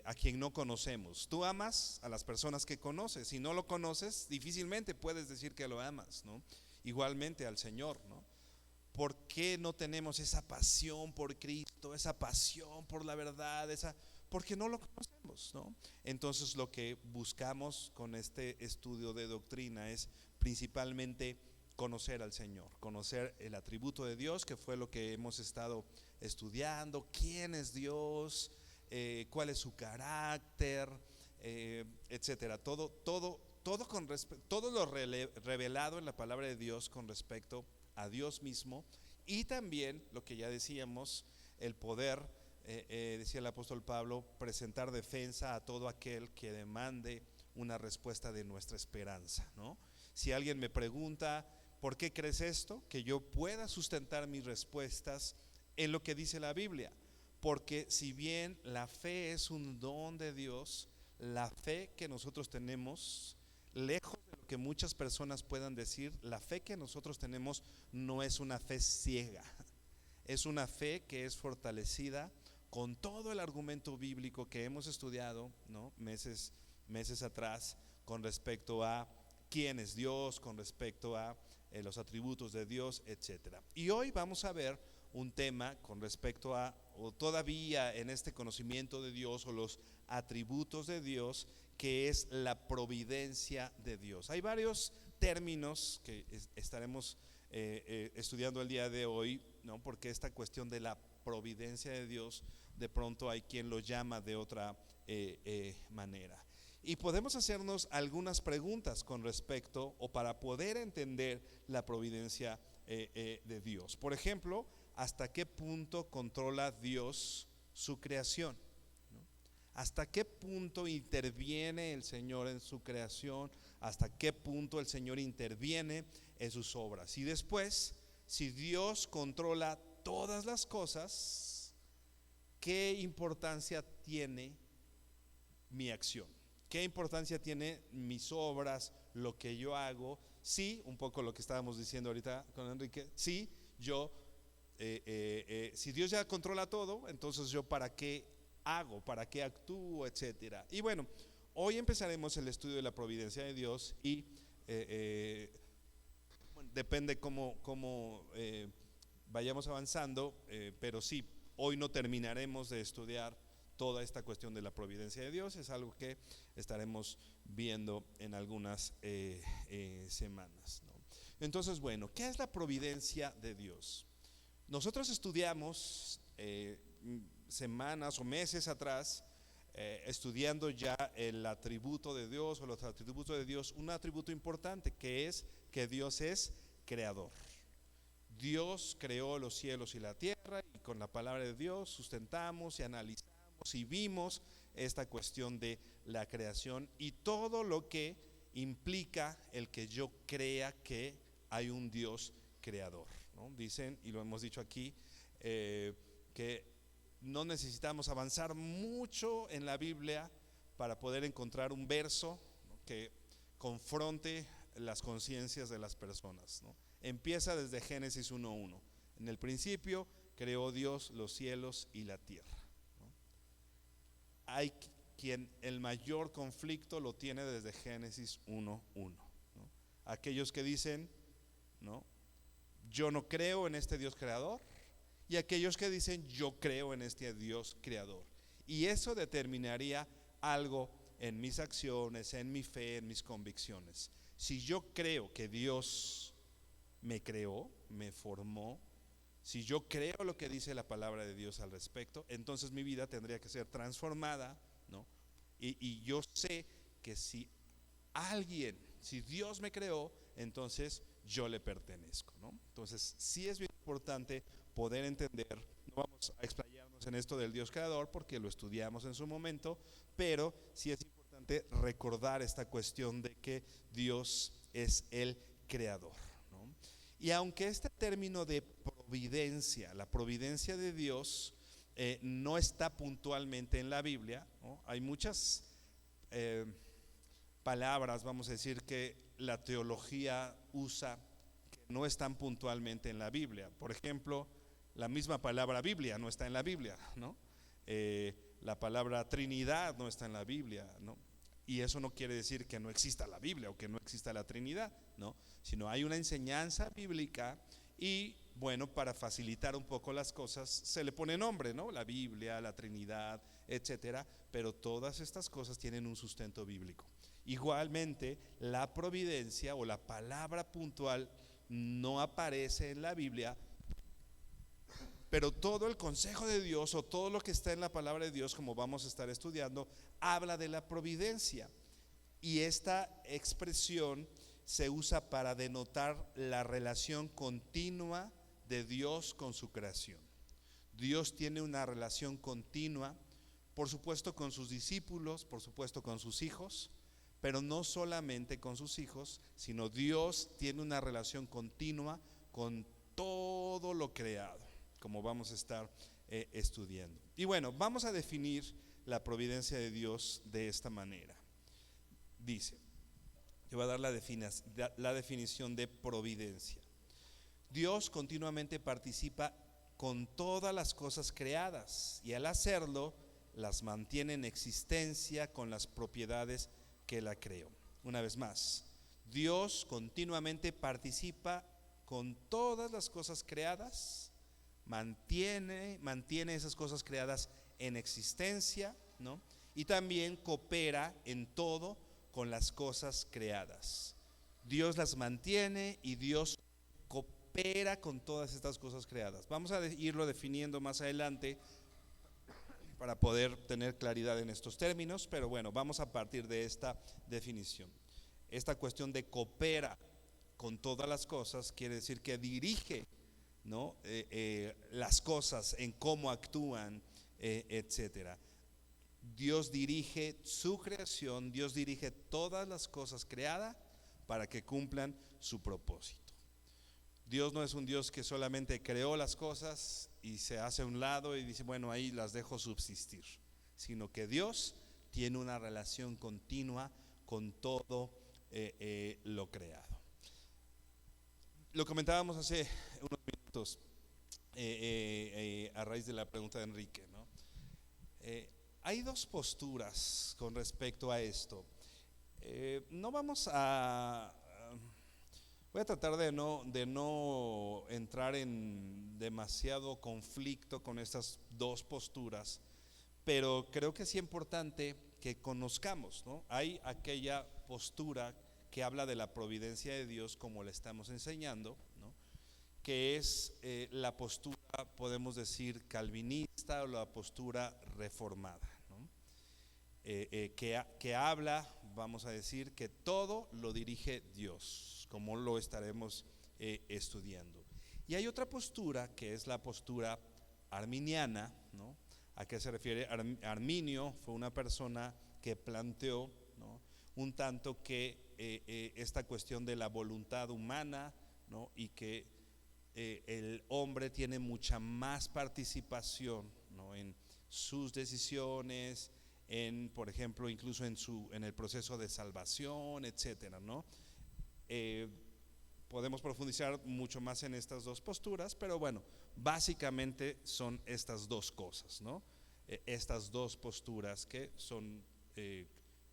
a quien no conocemos. Tú amas a las personas que conoces. Si no lo conoces, difícilmente puedes decir que lo amas, ¿no? Igualmente al Señor, ¿no? ¿Por qué no tenemos esa pasión por Cristo, esa pasión por la verdad, porque no lo conocemos, ¿no? Entonces lo que buscamos con este estudio de doctrina es principalmente conocer al Señor, conocer el atributo de Dios, que fue lo que hemos estado estudiando, quién es Dios, cuál es su carácter, etcétera. Todo lo revelado en la palabra de Dios con respecto a Dios mismo, y también lo que ya decíamos, el poder, decía el apóstol Pablo, presentar defensa a todo aquel que demande una respuesta de nuestra esperanza, ¿no? Si alguien me pregunta, ¿por qué crees esto? Que yo pueda sustentar mis respuestas en lo que dice la Biblia, porque si bien la fe es un don de Dios, la fe que nosotros tenemos, lejos de lo que muchas personas puedan decir, la fe que nosotros tenemos no es una fe ciega, es una fe que es fortalecida con todo el argumento bíblico que hemos estudiado, ¿no? meses atrás, con respecto a quién es Dios, con respecto a los atributos de Dios, etcétera. Y hoy vamos a ver un tema con respecto a, o todavía en este conocimiento de Dios, o los atributos de Dios, que es la providencia de Dios. Hay varios términos que estaremos estudiando el día de hoy, ¿no? Porque esta cuestión de la providencia de Dios, de pronto hay quien lo llama de otra manera. Y podemos hacernos algunas preguntas con respecto, o para poder entender la providencia de Dios. Por ejemplo, ¿hasta qué punto controla Dios su creación? ¿No? ¿Hasta qué punto interviene el Señor en su creación? ¿Hasta qué punto el Señor interviene en sus obras? Y después, si Dios controla todas las cosas, ¿qué importancia tiene mi acción? ¿Qué importancia tiene mis obras, lo que yo hago? Sí, un poco lo que estábamos diciendo ahorita con Enrique. Sí, yo, si Dios ya controla todo, entonces yo para qué hago, para qué actúo, etcétera. Y bueno, hoy empezaremos el estudio de la providencia de Dios y bueno, depende cómo vayamos avanzando, pero sí, hoy no terminaremos de estudiar toda esta cuestión de la providencia de Dios. Es algo que estaremos viendo en algunas semanas, ¿no? Entonces, bueno, ¿qué es la providencia de Dios? Nosotros estudiamos semanas o meses atrás, estudiando ya el atributo de Dios, o los atributos de Dios, un atributo importante, que es que Dios es creador. Dios creó los cielos y la tierra, y con la palabra de Dios sustentamos y analizamos y vimos esta cuestión de la creación y todo lo que implica el que yo crea que hay un Dios creador, ¿no? Dicen, y lo hemos dicho aquí, que no necesitamos avanzar mucho en la Biblia para poder encontrar un verso, ¿no?, que confronte las conciencias de las personas, ¿no? Empieza desde Génesis 1:1. En el principio creó Dios los cielos y la tierra. Hay quien el mayor conflicto lo tiene desde Génesis 1:1, ¿no? Aquellos que dicen, ¿no?, yo no creo en este Dios creador, y aquellos que dicen, yo creo en este Dios creador. Y eso determinaría algo en mis acciones, en mi fe, en mis convicciones. Si yo creo que Dios me creó, me formó, si yo creo lo que dice la palabra de Dios al respecto, entonces mi vida tendría que ser transformada, ¿no? Y yo sé que si Dios me creó, entonces yo le pertenezco, ¿no? Entonces sí es bien importante poder entender. No vamos a explayarnos en esto del Dios creador porque lo estudiamos en su momento, pero sí es importante recordar esta cuestión de que Dios es el creador, ¿no? Y aunque este término de providencia, la providencia de Dios, no está puntualmente en la Biblia, ¿no? Hay muchas palabras, vamos a decir, que la teología usa, que no están puntualmente en la Biblia. Por ejemplo, la misma palabra Biblia no está en la Biblia, ¿no? la palabra Trinidad no está en la Biblia, ¿no? Y eso no quiere decir que no exista la Biblia o que no exista la Trinidad, ¿no? Sino hay una enseñanza bíblica y bueno, para facilitar un poco las cosas se le pone nombre, ¿no? La Biblia, la Trinidad, etcétera, pero todas estas cosas tienen un sustento bíblico. Igualmente, la providencia o la palabra puntual no aparece en la Biblia, pero todo el consejo de Dios o todo lo que está en la palabra de Dios, como vamos a estar estudiando, habla de la providencia. Y esta expresión se usa para denotar la relación continua de Dios con su creación. Dios tiene una relación continua, por supuesto con sus discípulos, por supuesto con sus hijos, pero no solamente con sus hijos, sino Dios tiene una relación continua con todo lo creado, como vamos a estar estudiando. Y bueno, vamos a definir la providencia de Dios de esta manera. Dice, yo voy a dar la definición de providencia. Dios continuamente participa con todas las cosas creadas y al hacerlo las mantiene en existencia con las propiedades que la creó. Una vez más, Dios continuamente participa con todas las cosas creadas, mantiene esas cosas creadas en existencia, ¿no? Y también coopera en todo con las cosas creadas. Dios las mantiene y Dios coopera con todas estas cosas creadas. Vamos a irlo definiendo más adelante para poder tener claridad en estos términos, pero bueno, vamos a partir de esta definición. Esta cuestión de coopera con todas las cosas quiere decir que dirige, ¿no? Las cosas en cómo actúan, etcétera. Dios dirige su creación, Dios dirige todas las cosas creadas para que cumplan su propósito. Dios no es un Dios que solamente creó las cosas y se hace a un lado y dice, bueno, ahí las dejo subsistir, sino que Dios tiene una relación continua con todo lo creado. Lo comentábamos hace unos minutos a raíz de la pregunta de Enrique, ¿no? Hay dos posturas con respecto a esto. No vamos a... Voy a tratar de no entrar en demasiado conflicto con estas dos posturas, pero creo que es importante que conozcamos, ¿no? Hay aquella postura que habla de la providencia de Dios como le estamos enseñando, ¿no? Que es la postura, podemos decir, calvinista o la postura reformada, ¿no? Que habla, vamos a decir, que todo lo dirige Dios, como lo estaremos estudiando. Y hay otra postura que es la postura arminiana, ¿no? ¿A qué se refiere? Arminio fue una persona que planteó, ¿no?, un tanto que esta cuestión de la voluntad humana, ¿no?, y que el hombre tiene mucha más participación, ¿no?, en sus decisiones, por ejemplo, incluso en el proceso de salvación, etcétera, ¿no? Podemos profundizar mucho más en estas dos posturas, pero bueno, básicamente son estas dos cosas, ¿no? Estas dos posturas que son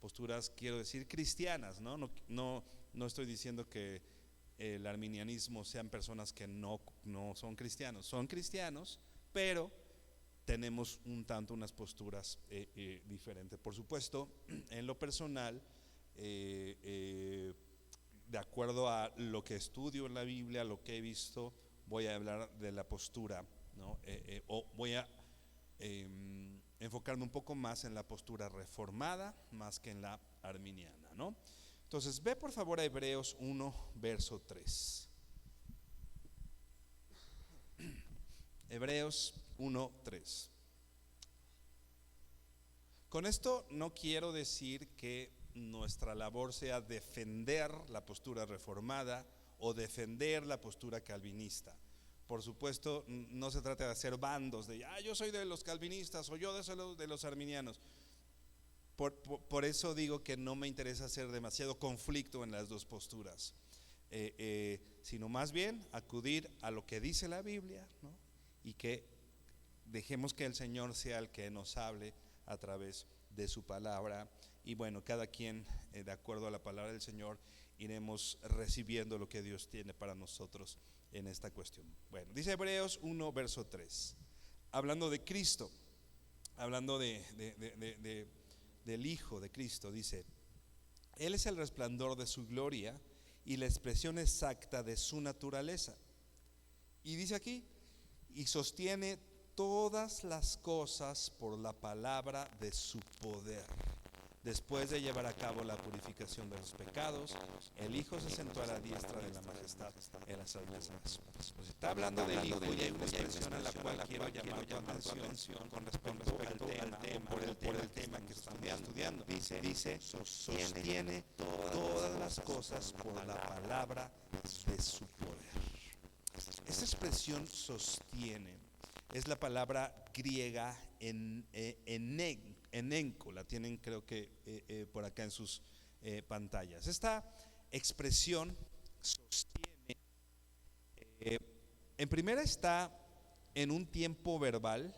posturas, quiero decir, cristianas, ¿no? No estoy diciendo que el arminianismo sean personas que no son cristianos, pero tenemos un tanto unas posturas diferentes. Por supuesto, en lo personal, de acuerdo a lo que estudio en la Biblia, lo que he visto, voy a hablar de la postura, ¿no? O voy a enfocarme un poco más en la postura reformada más que en la arminiana, ¿no? Entonces, ve por favor a Hebreos 1, verso 3. Hebreos 1, 3. Con esto no quiero decir que nuestra labor sea defender la postura reformada o defender la postura calvinista. Por supuesto, no se trata de hacer bandos de yo soy de los calvinistas o yo soy de los arminianos. Por eso digo que no me interesa hacer demasiado conflicto en las dos posturas, sino más bien acudir a lo que dice la Biblia, ¿no? Y que dejemos que el Señor sea el que nos hable a través de su palabra. Y bueno, cada quien, de acuerdo a la palabra del Señor, iremos recibiendo lo que Dios tiene para nosotros en esta cuestión. Bueno, dice Hebreos 1, verso 3, hablando de Cristo, hablando del Hijo de Cristo, dice: Él es el resplandor de su gloria y la expresión exacta de su naturaleza. Y dice aquí: y sostiene todas las cosas por la palabra de su poder. Después de llevar a cabo la purificación de los pecados, el Hijo se sentó a la diestra de la majestad en las alturas. Pues está hablando del Hijo, y hay una expresión a la cual quiero llamar tu atención con respecto al tema, por el tema que estamos estudiando. Dice, sostiene todas las cosas por la palabra de su poder. Esa expresión sostiene es la palabra griega enenko, la tienen creo que por acá en sus pantallas. Esta expresión sostiene, en primera está en un tiempo verbal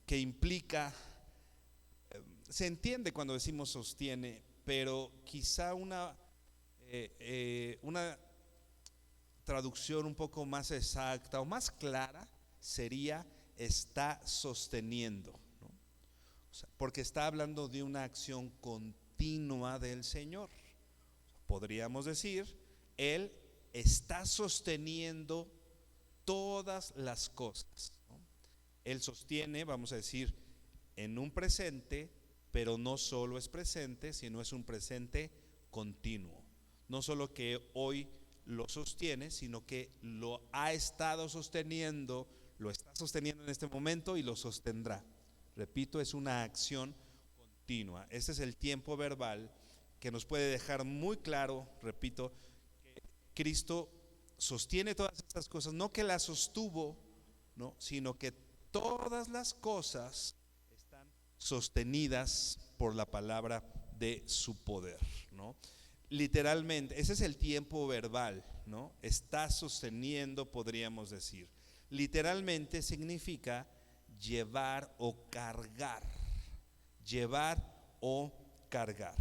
que implica, se entiende cuando decimos sostiene, pero quizá una traducción un poco más exacta o más clara sería: está sosteniendo, ¿no? O sea, porque está hablando de una acción continua del Señor. Podríamos decir, Él está sosteniendo todas las cosas, ¿no? Él sostiene, vamos a decir, en un presente, pero no solo es presente, sino es un presente continuo. No solo que hoy lo sostiene, sino que lo ha estado sosteniendo, lo está sosteniendo en este momento y lo sostendrá. Repito, es una acción continua. Este es el tiempo verbal que nos puede dejar muy claro, repito, que Cristo sostiene todas estas cosas, no que las sostuvo, ¿no?, sino que todas las cosas están sostenidas por la palabra de su poder, ¿no? Literalmente, ese es el tiempo verbal, ¿no? Está sosteniendo, podríamos decir. Literalmente significa llevar o cargar. Llevar o cargar.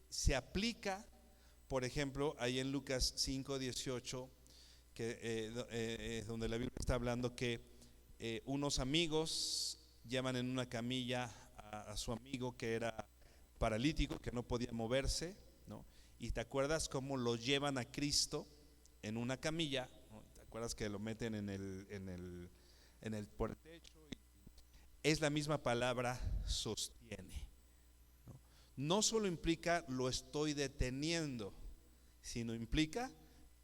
Se aplica, por ejemplo, ahí en Lucas 5:18, donde la Biblia está hablando que unos amigos llaman en una camilla a su amigo que era paralítico, que no podía moverse, ¿no? Y te acuerdas cómo lo llevan a Cristo en una camilla, ¿no? Te acuerdas que lo meten por el techo. Es la misma palabra sostiene, ¿no? No solo implica lo estoy deteniendo, sino implica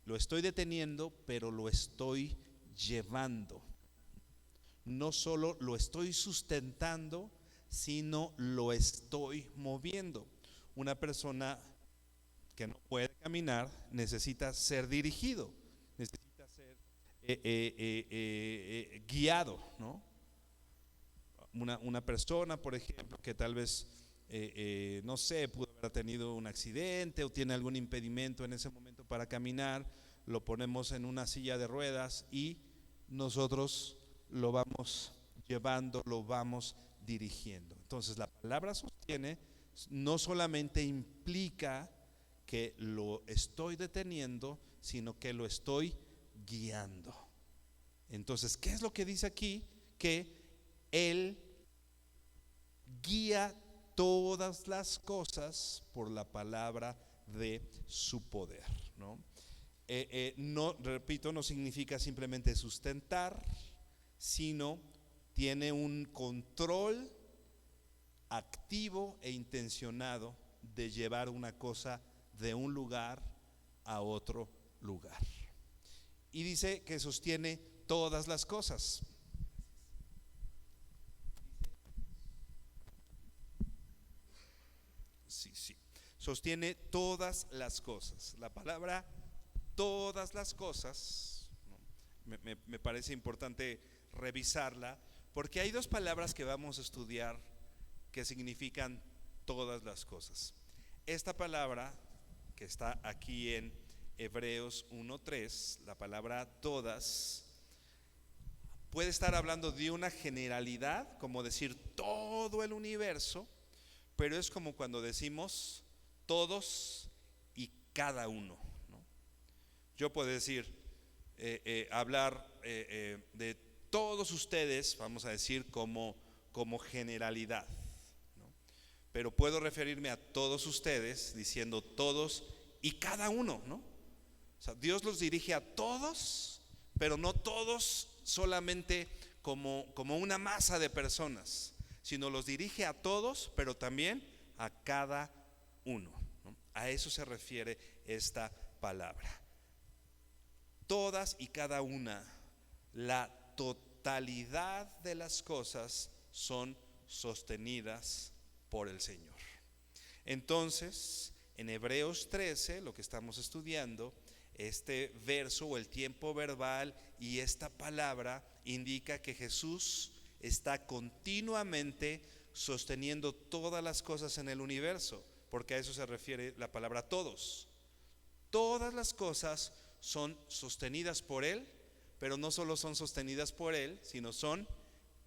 lo estoy deteniendo, pero lo estoy llevando. No solo lo estoy sustentando, sino lo estoy moviendo. Una persona que no puede caminar necesita ser dirigido, necesita ser guiado, ¿no? Una persona, por ejemplo, que tal vez no sé, pudo haber tenido un accidente o tiene algún impedimento en ese momento para caminar, lo ponemos en una silla de ruedas y nosotros lo vamos llevando, lo vamos dirigiendo. Entonces la palabra sostiene no solamente implica que lo estoy deteniendo, sino que lo estoy guiando. Entonces, ¿qué es lo que dice aquí? Que Él guía todas las cosas por la palabra de su poder, ¿no? No, repito, no significa simplemente sustentar, sino tiene un control activo e intencionado de llevar una cosa de un lugar a otro lugar. Y dice que sostiene todas las cosas. Sí. Sostiene todas las cosas. La palabra todas las cosas, ¿no?, me parece importante revisarla, porque hay dos palabras que vamos a estudiar que significan todas las cosas. Esta palabra que está aquí en Hebreos 1:3, la palabra todas, puede estar hablando de una generalidad, como decir todo el universo, pero es como cuando decimos todos y cada uno, ¿no? Yo puedo decir, hablar de todos ustedes, vamos a decir como generalidad, ¿no? Pero puedo referirme a todos ustedes diciendo todos y cada uno, ¿no? O sea, Dios los dirige a todos, pero no todos solamente como una masa de personas, sino los dirige a todos, pero también a cada uno, ¿no? A eso se refiere esta palabra. Todas y cada una, la totalidad de las cosas son sostenidas por el Señor. Entonces, en Hebreos 13, lo que estamos estudiando, este verso o el tiempo verbal y esta palabra indica que Jesús está continuamente sosteniendo todas las cosas en el universo, porque a eso se refiere la palabra todos. Todas las cosas son sostenidas por Él, pero no solo son sostenidas por Él, sino son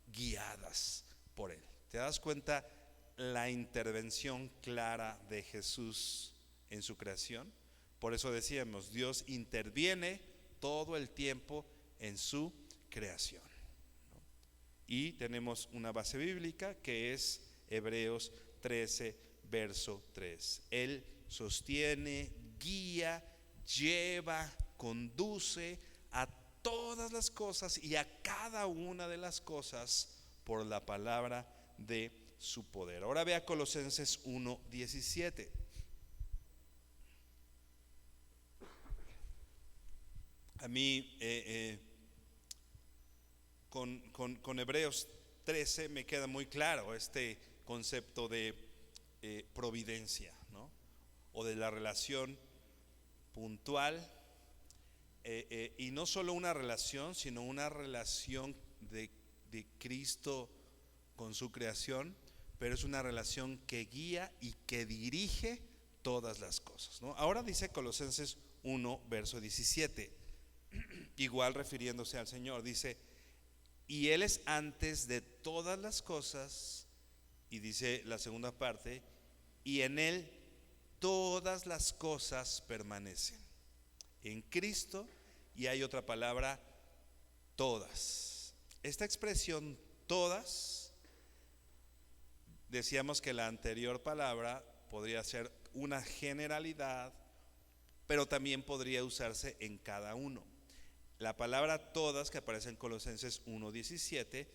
guiadas por Él. ¿Te das cuenta la intervención clara de Jesús en su creación? Por eso decíamos, Dios interviene todo el tiempo en su creación, ¿no? Y tenemos una base bíblica que es Hebreos 13, verso 3. Él sostiene, guía, lleva, conduce a todas las cosas y a cada una de las cosas por la palabra de su poder. Ahora vea Colosenses 1:17. A mí con Hebreos 13 me queda muy claro este concepto de providencia, ¿no? O de la relación puntual, y no solo una relación, sino una relación de Cristo con su creación, pero es una relación que guía y que dirige todas las cosas, ¿no? Ahora dice Colosenses 1, verso 17. Igual refiriéndose al Señor, dice: y Él es antes de todas las cosas, y dice la segunda parte, y en Él todas las cosas permanecen. En Cristo, y hay otra palabra, todas. Esta expresión todas, decíamos que la anterior palabra podría ser una generalidad, pero también podría usarse en cada uno. La palabra todas que aparece en Colosenses 1:17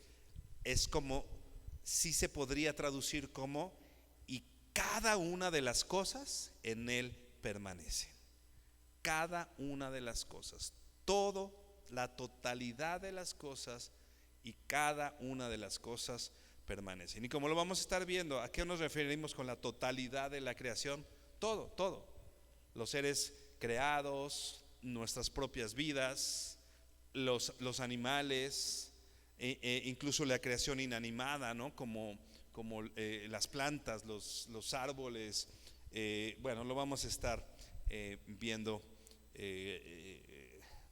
es como, si se podría traducir como, y cada una de las cosas en Él permanecen. Cada una de las cosas, todo, la totalidad de las cosas y cada una de las cosas permanecen. Y como lo vamos a estar viendo, ¿a qué nos referimos con la totalidad de la creación? Todo. Los seres creados, nuestras propias vidas, los animales, incluso la creación inanimada, ¿no? Como las plantas, los árboles. Bueno, lo vamos a estar viendo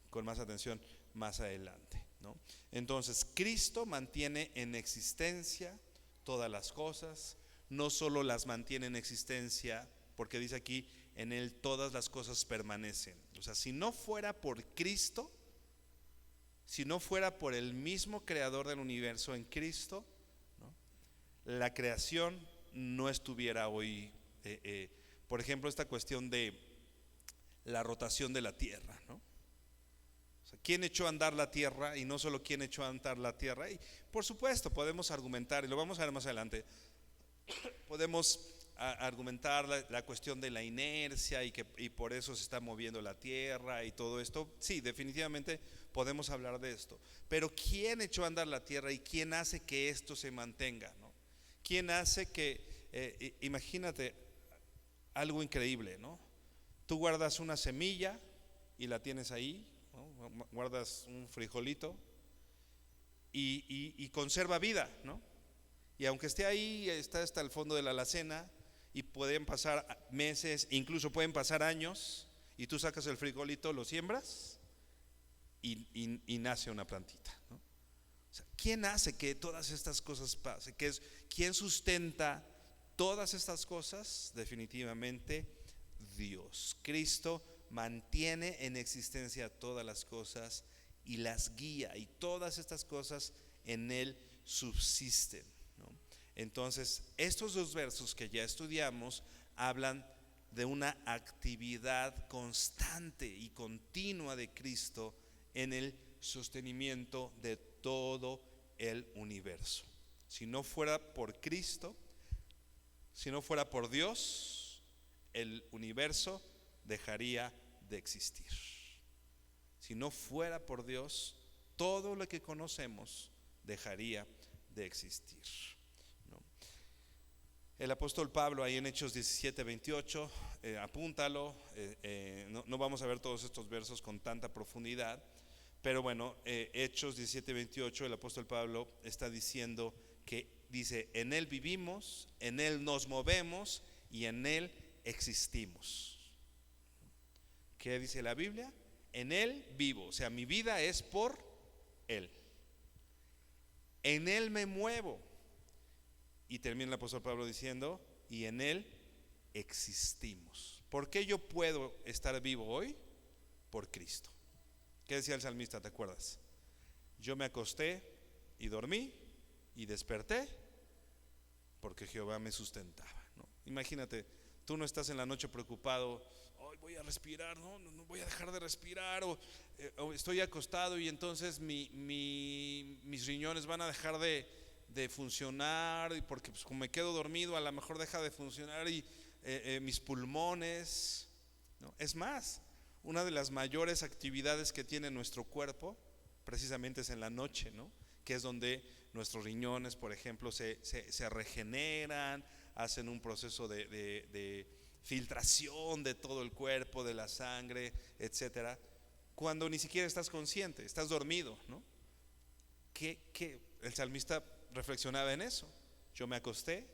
con más atención más adelante, ¿no? Entonces, Cristo mantiene en existencia todas las cosas, no solo las mantiene en existencia, porque dice aquí, en Él todas las cosas permanecen. O sea, si no fuera por Cristo, si no fuera por el mismo creador del universo en Cristo, ¿no?, la creación no estuviera hoy. Por ejemplo, esta cuestión de la rotación de la tierra, ¿no? O sea, ¿quién echó a andar la tierra? Y no solo quién echó a andar la tierra. Y por supuesto podemos argumentar, y lo vamos a ver más adelante, podemos argumentar la cuestión de la inercia y por eso se está moviendo la tierra y todo esto. Sí, definitivamente podemos hablar de esto. Pero ¿quién echó a andar la tierra y quién hace que esto se mantenga, ¿no? ¿Quién hace que, imagínate algo increíble, ¿no? Tú guardas una semilla y la tienes ahí, ¿no? Guardas un frijolito y conserva vida, ¿no? Y aunque esté ahí, está hasta el fondo de la alacena, y pueden pasar meses, incluso pueden pasar años, y tú sacas el frijolito, lo siembras y nace una plantita, ¿no? ¿Quién hace que todas estas cosas pasen? ¿Quién sustenta todas estas cosas? Definitivamente Dios. Cristo mantiene en existencia todas las cosas y las guía, y todas estas cosas en Él subsisten, ¿no? Entonces, estos dos versos que ya estudiamos hablan de una actividad constante y continua de Cristo en el sostenimiento de todo el universo. Si no fuera por Cristo, si no fuera por Dios, el universo dejaría de existir. Si no fuera por Dios, todo lo que conocemos dejaría de existir, ¿no? El apóstol Pablo, ahí en Hechos 17:28, apúntalo, no vamos a ver todos estos versos con tanta profundidad, pero bueno, Hechos 17:28, el apóstol Pablo está diciendo que dice: en Él vivimos, en Él nos movemos y en Él existimos. ¿Qué dice la Biblia? En Él vivo, o sea, mi vida es por Él. En Él me muevo. Y termina el apóstol Pablo diciendo: y en Él existimos. ¿Por qué yo puedo estar vivo hoy? Por Cristo. ¿Qué decía el salmista? ¿Te acuerdas? Yo me acosté y dormí y desperté porque Jehová me sustentaba, ¿no? Imagínate, tú no estás en la noche preocupado: hoy voy a respirar, no voy a dejar de respirar, o estoy acostado y entonces mis riñones van a dejar de funcionar, y porque pues, como me quedo dormido, a lo mejor deja de funcionar, y mis pulmones, ¿no? Es más, una de las mayores actividades que tiene nuestro cuerpo precisamente es en la noche, ¿no? Que es donde nuestros riñones, por ejemplo, se regeneran, hacen un proceso de filtración de todo el cuerpo, de la sangre, etcétera, cuando ni siquiera estás consciente, estás dormido, ¿no? Que el salmista reflexionaba en eso. Yo me acosté,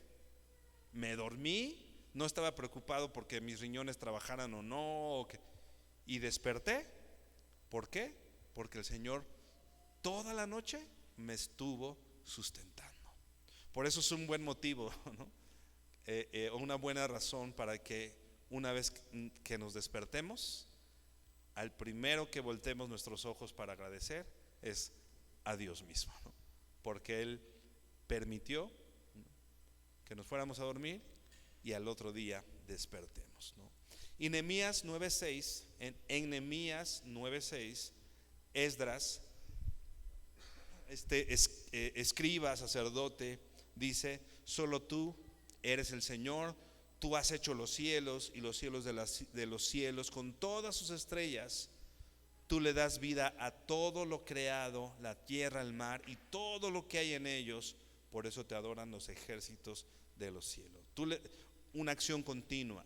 me dormí, no estaba preocupado porque mis riñones trabajaran o no, y desperté. ¿Por qué? Porque el Señor toda la noche me estuvo sustentando. Por eso es un buen motivo, ¿no? Una buena razón para que una vez que nos despertemos, al primero que voltemos nuestros ojos para agradecer es a Dios mismo, ¿no? Porque Él permitió que nos fuéramos a dormir y al otro día despertemos, ¿no? Y Nehemías 9:6, en Nehemías 9:6, Esdras, escriba, sacerdote, dice: solo tú eres el Señor, tú has hecho los cielos y los cielos de los cielos con todas sus estrellas. Tú le das vida a todo lo creado, la tierra, el mar y todo lo que hay en ellos. Por eso te adoran los ejércitos de los cielos. Una acción continua.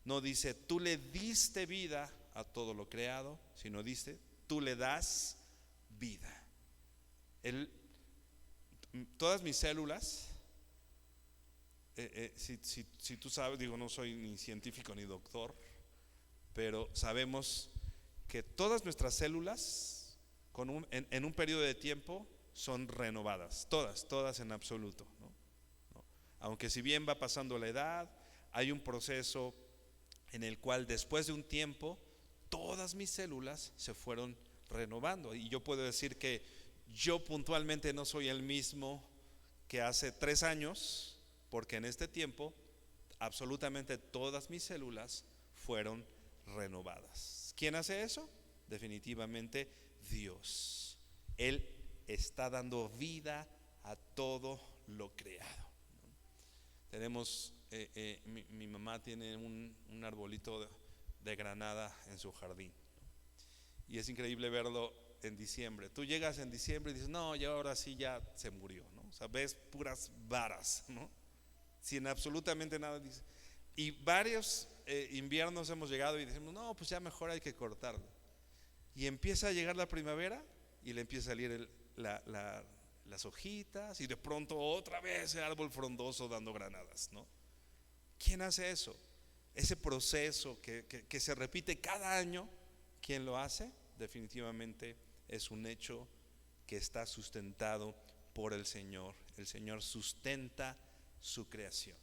No dice tú le diste vida a todo lo creado, sino dice tú le das vida. Todas mis células, si tú sabes, digo, no soy ni científico ni doctor, pero sabemos que todas nuestras células en un periodo de tiempo son renovadas, todas en absoluto, ¿no? Aunque si bien va pasando la edad, hay un proceso en el cual después de un tiempo todas mis células se fueron renovando, y yo puedo decir que yo puntualmente no soy el mismo que hace 3 años, porque en este tiempo absolutamente todas mis células fueron renovadas. ¿Quién hace eso? Definitivamente Dios. Él está dando vida a todo lo creado. Tenemos, mi mamá tiene un arbolito de granada en su jardín, y es increíble verlo en diciembre. Tú llegas en diciembre y dices: no, ya ahora sí ya se murió, ¿no? O sea, ves puras varas, ¿no? Sin absolutamente nada. Y varios inviernos hemos llegado y decimos: no, pues ya mejor hay que cortarlo. Y empieza a llegar la primavera y le empieza a salir las hojitas, y de pronto otra vez el árbol frondoso dando granadas, ¿no? ¿Quién hace eso? Ese proceso que se repite cada año, ¿quién lo hace? Definitivamente es un hecho que está sustentado por el Señor. El Señor sustenta su creación.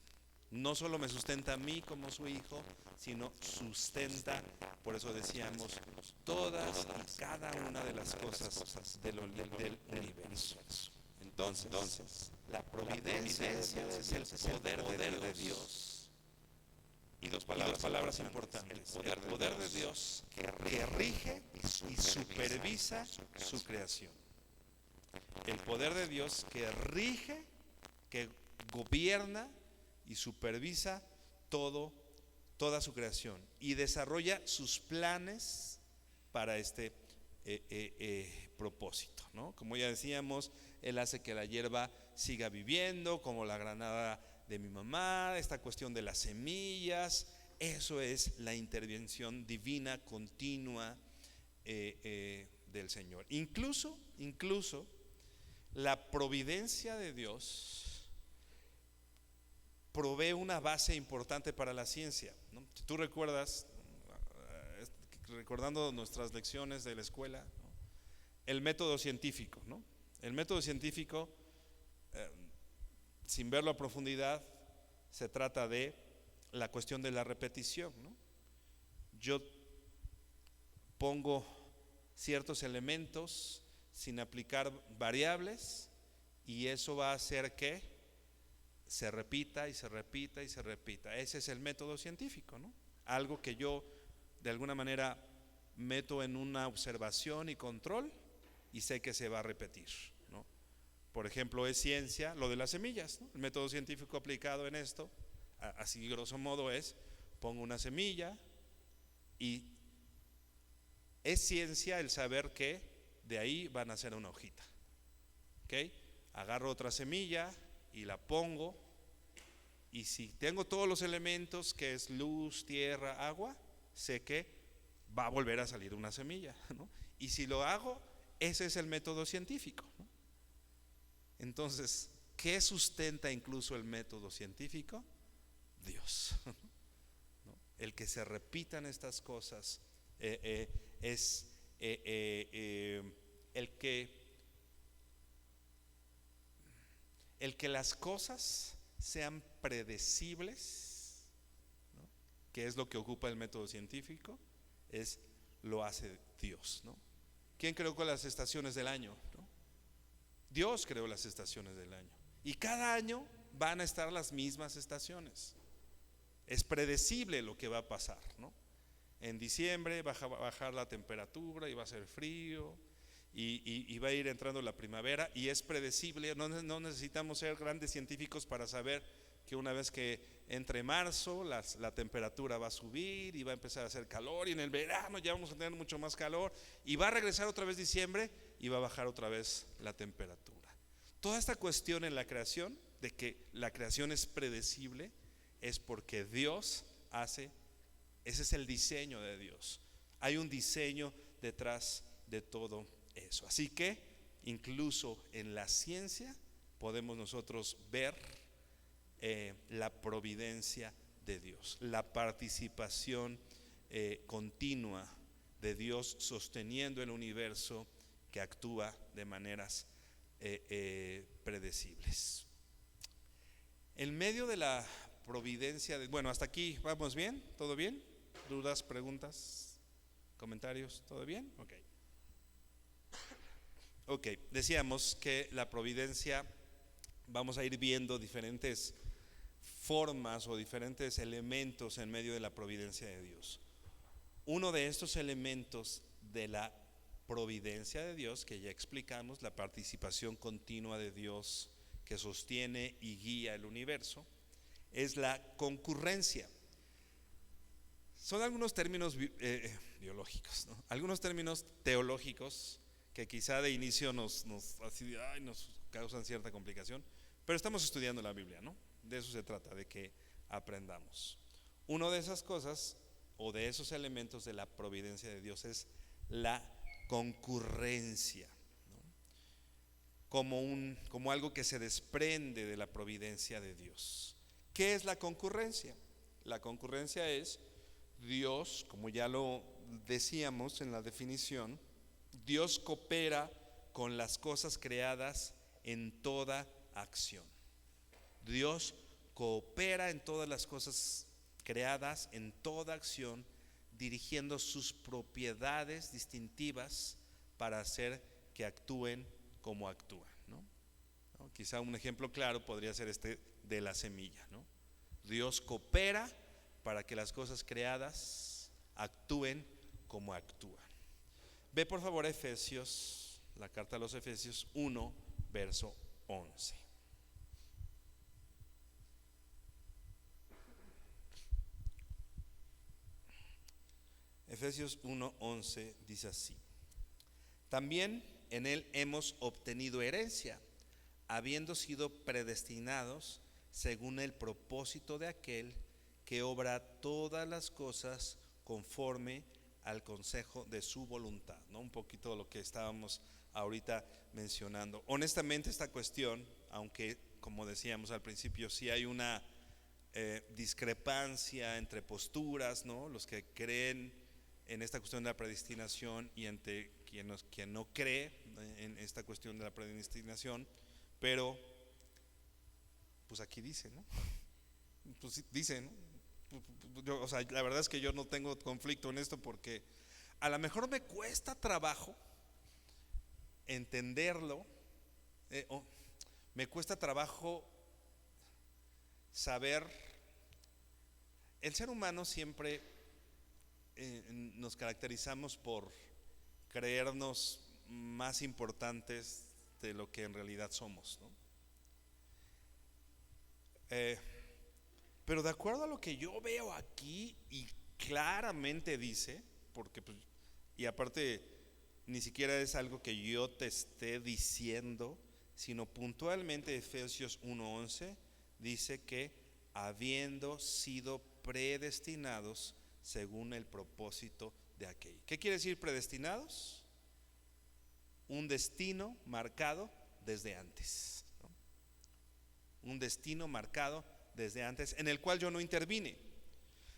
No solo me sustenta a mí como su hijo, sino sustenta, por eso decíamos, todas y cada una de las cosas del universo. Entonces, la providencia es el poder de Dios. Y dos palabras importantes: el poder de Dios que rige y supervisa su creación. El poder de Dios que rige, que gobierna y supervisa toda su creación y desarrolla sus planes para este propósito, ¿no? Como ya decíamos, Él hace que la hierba siga viviendo, como la granada de mi mamá, esta cuestión de las semillas. Eso es la intervención divina continua del Señor. Incluso la providencia de Dios provee una base importante para la ciencia, ¿no? Si tú recuerdas, recordando nuestras lecciones de la escuela, ¿no? El método científico, ¿no? El método científico, sin verlo a profundidad, se trata de la cuestión de la repetición, ¿no? Yo pongo ciertos elementos sin aplicar variables y eso va a hacer que se repita y se repita y se repita. Ese es el método científico, ¿no? Algo que yo de alguna manera meto en una observación y control y sé que se va a repetir, ¿no? Por ejemplo, es ciencia lo de las semillas, ¿no? El método científico aplicado en esto, así grosso modo, es: pongo una semilla y es ciencia el saber que de ahí van a hacer una hojita, ¿ok? Agarro otra semilla y la pongo, y si tengo todos los elementos, que es luz, tierra, agua, sé que va a volver a salir una semilla, ¿no? Y si lo hago, ese es el método científico, ¿no? Entonces, ¿qué sustenta incluso el método científico? Dios, ¿no? El que se repitan estas cosas es el que las cosas sean predecibles, ¿no? Que es lo que ocupa el método científico, lo hace Dios, ¿no? ¿Quién creó con las estaciones del año, ¿no? Dios creó las estaciones del año, y cada año van a estar las mismas estaciones. Es predecible lo que va a pasar, ¿no? En diciembre va a bajar la temperatura y va a ser frío, y va a ir entrando la primavera, y es predecible. No necesitamos ser grandes científicos para saber que una vez que entre marzo la temperatura va a subir y va a empezar a hacer calor, y en el verano ya vamos a tener mucho más calor, y va a regresar otra vez diciembre y va a bajar otra vez la temperatura. Toda esta cuestión en la creación, de que la creación es predecible, es porque Dios hace. Ese es el diseño de Dios. Hay un diseño detrás de todo eso. Así que incluso en la ciencia podemos nosotros ver la providencia de Dios, la participación continua de Dios sosteniendo el universo, que actúa de maneras predecibles. En medio de la providencia bueno, hasta aquí vamos bien, ¿todo bien? ¿Dudas, preguntas, comentarios? ¿Todo bien? Ok, decíamos que la providencia, vamos a ir viendo diferentes formas o diferentes elementos en medio de la providencia de Dios. Uno de estos elementos de la providencia de Dios, que ya explicamos, la participación continua de Dios que sostiene y guía el universo, es la concurrencia. Son algunos términos biológicos, ¿no? Algunos términos teológicos que quizá de inicio nos causan cierta complicación, pero estamos estudiando la Biblia, ¿no? De eso se trata, de que aprendamos. Una de esas cosas, o de esos elementos de la providencia de Dios, es la concurrencia, ¿no? Como algo que se desprende de la providencia de Dios. ¿Qué es la concurrencia? La concurrencia es Dios, como ya lo decíamos en la definición, Dios coopera con las cosas creadas en toda acción. Dios coopera en todas las cosas creadas, en toda acción, dirigiendo sus propiedades distintivas para hacer que actúen como actúan, ¿no? Quizá un ejemplo claro podría ser este de la semilla, ¿no? Dios coopera para que las cosas creadas actúen como actúan. Ve por favor a Efesios, la carta a los Efesios 1, verso 11. Efesios 1:11 dice así: también en él hemos obtenido herencia, habiendo sido predestinados según el propósito de aquel que obra todas las cosas conforme al consejo de su voluntad, ¿no? Un poquito de lo que estábamos ahorita mencionando. Honestamente, esta cuestión, aunque como decíamos al principio, sí hay una discrepancia entre posturas, ¿no? Los que creen en esta cuestión de la predestinación y entre quien no cree en esta cuestión de la predestinación, pero pues aquí dice, ¿no? Pues dice, ¿no? O sea, la verdad es que yo no tengo conflicto en esto, porque a lo mejor me cuesta trabajo entenderlo, me cuesta trabajo saber. El ser humano siempre nos caracterizamos por creernos más importantes de lo que en realidad somos, ¿no? Pero de acuerdo a lo que yo veo aquí, y claramente dice, porque pues, y aparte ni siquiera es algo que yo te esté diciendo, sino puntualmente Efesios 1:11 dice que habiendo sido predestinados según el propósito de aquel. ¿Qué quiere decir predestinados? Un destino marcado desde antes, ¿no? Un destino marcado desde antes, en el cual yo no intervine.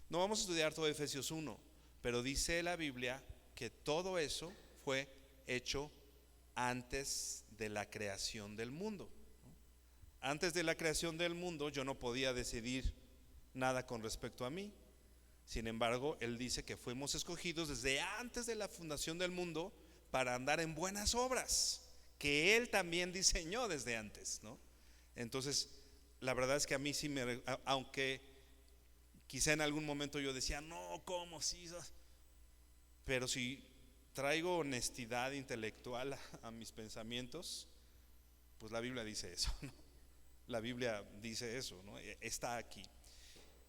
No vamos a estudiar todo Efesios 1, pero dice la Biblia que todo eso fue hecho antes de la creación del mundo. Antes de la creación del mundo yo no podía decidir nada con respecto a mí. Sin embargo, Él dice que fuimos escogidos desde antes de la fundación del mundo para andar en buenas obras, que Él también diseñó desde antes, ¿no? Entonces, la verdad es que a mí sí aunque quizá en algún momento yo decía, no, ¿cómo sí? Pero si traigo honestidad intelectual a mis pensamientos, pues la Biblia dice eso, ¿no? La Biblia dice eso, ¿no? Está aquí.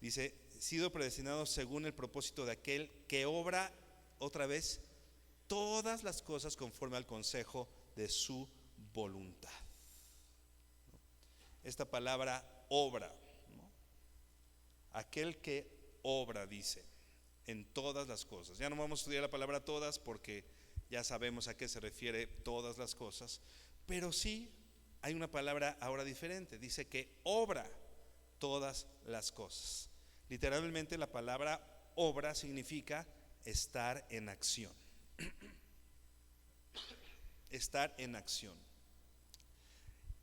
Dice, sido predestinado según el propósito de aquel que obra, otra vez, todas las cosas conforme al consejo de su voluntad. Esta palabra obra, ¿no? Aquel que obra, dice, en todas las cosas. Ya no vamos a estudiar la palabra todas porque ya sabemos a qué se refiere todas las cosas, pero sí hay una palabra ahora diferente. Dice que obra todas las cosas. Literalmente la palabra obra significa estar en acción. Estar en acción.